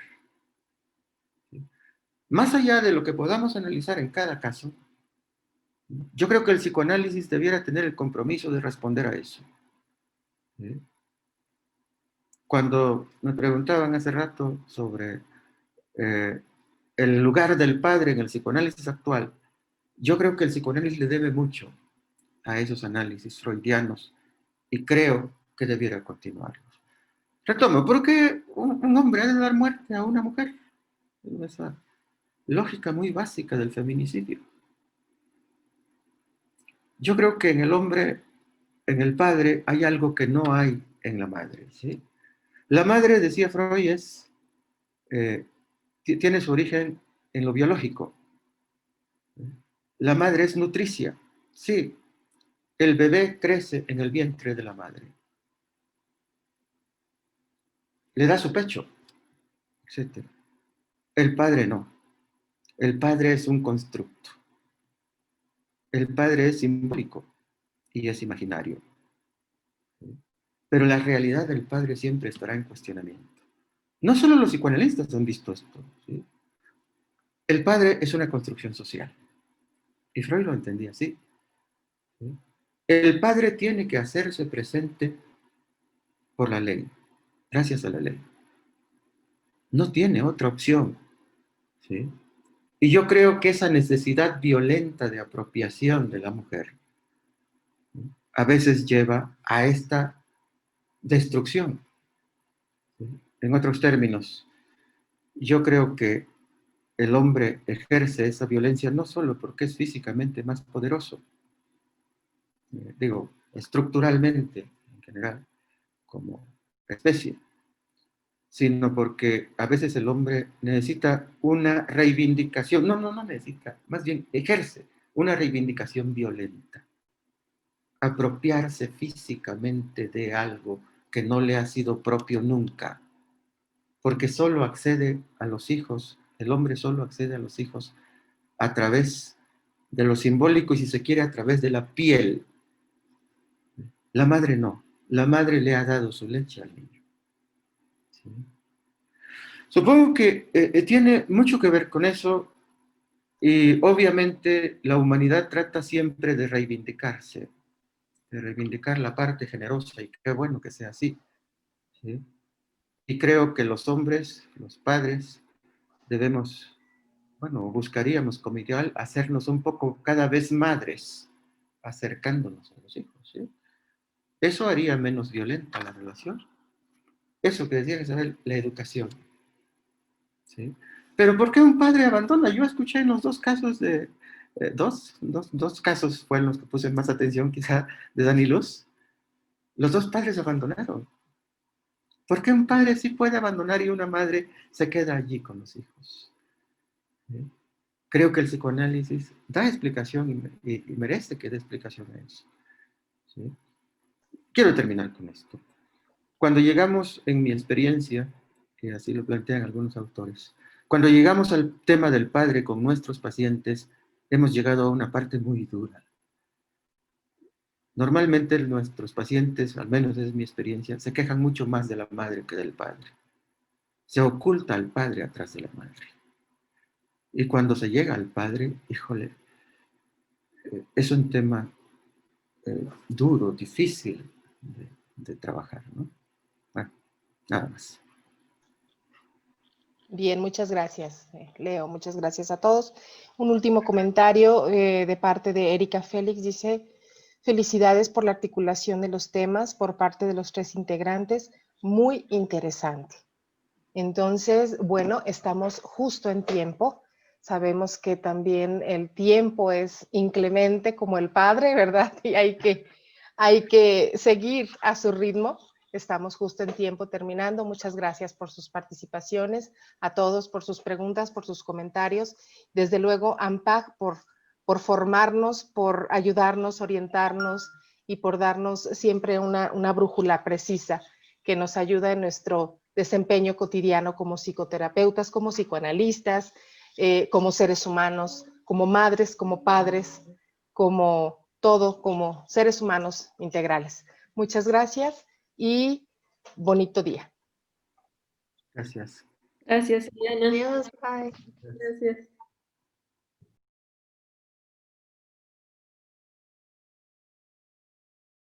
¿Sí? Más allá de lo que podamos analizar en cada caso, Yo creo que el psicoanálisis debiera tener el compromiso de responder a eso. ¿Sí? Cuando me preguntaban hace rato sobre el lugar del padre en el psicoanálisis actual, yo creo que el psicoanálisis le debe mucho a esos análisis freudianos y creo que debiera continuarlos. Retomo, ¿por qué un hombre ha de dar muerte a una mujer? Esa lógica muy básica del feminicidio. Yo creo que en el hombre, en el padre, hay algo que no hay en la madre, ¿sí? La madre, decía Freud, tiene su origen en lo biológico. La madre es nutricia, sí. El bebé crece en el vientre de la madre. Le da su pecho, etc. El padre no. El padre es un constructo. El padre es simbólico y es imaginario. Pero la realidad del padre siempre estará en cuestionamiento. No solo los psicoanalistas han visto esto, ¿sí? El padre es una construcción social. Y Freud lo entendía así, ¿sí? El padre tiene que hacerse presente por la ley, gracias a la ley. No tiene otra opción, ¿sí? Y yo creo que esa necesidad violenta de apropiación de la mujer, ¿sí?, a veces lleva a esta destrucción, ¿sí? En otros términos, yo creo que el hombre ejerce esa violencia no solo porque es físicamente más poderoso, digo, estructuralmente en general, como especie, sino porque a veces el hombre necesita una reivindicación, no necesita, más bien ejerce una reivindicación violenta, apropiarse físicamente de algo que no le ha sido propio nunca, porque solo accede a los hijos, el hombre solo accede a los hijos a través de lo simbólico y si se quiere a través de la piel. La madre no, la madre le ha dado su leche al niño. ¿Sí? Supongo que tiene mucho que ver con eso y obviamente la humanidad trata siempre de reivindicarse, de reivindicar la parte generosa y qué bueno que sea así, ¿sí? Y creo que los hombres, los padres, debemos, bueno, buscaríamos como ideal hacernos un poco cada vez madres, acercándonos a los hijos, ¿sí? Eso haría menos violenta la relación. Eso que decía Isabel, la educación, ¿sí? Pero ¿por qué un padre abandona? Yo escuché en los dos casos de, dos casos fueron los que puse más atención quizá de Dani Luz. Los dos padres abandonaron. ¿Por qué un padre sí puede abandonar y una madre se queda allí con los hijos? ¿Sí? Creo que el psicoanálisis da explicación y merece que dé explicación a eso, ¿sí? Quiero terminar con esto. Cuando llegamos, en mi experiencia, que así lo plantean algunos autores, cuando llegamos al tema del padre con nuestros pacientes, hemos llegado a una parte muy dura. Normalmente nuestros pacientes, al menos es mi experiencia, se quejan mucho más de la madre que del padre. Se oculta al padre atrás de la madre. Y cuando se llega al padre, híjole, es un tema duro, difícil de trabajar, ¿no? Bueno, nada más. Bien, muchas gracias, Leo. Muchas gracias a todos. Un último comentario de parte de Erika Félix. Dice, felicidades por la articulación de los temas por parte de los 3 integrantes. Muy interesante. Entonces, bueno, estamos justo en tiempo. Sabemos que también el tiempo es inclemente como el padre, ¿verdad? Y hay que seguir a su ritmo. Estamos justo en tiempo terminando. Muchas gracias por sus participaciones, a todos por sus preguntas, por sus comentarios. Desde luego, AMPAC por formarnos, por ayudarnos, orientarnos y por darnos siempre una brújula precisa que nos ayuda en nuestro desempeño cotidiano como psicoterapeutas, como psicoanalistas, como seres humanos, como madres, como padres, como todo, como seres humanos integrales. Muchas gracias y bonito día. Gracias. Gracias, Diana. Adiós, bye. Gracias.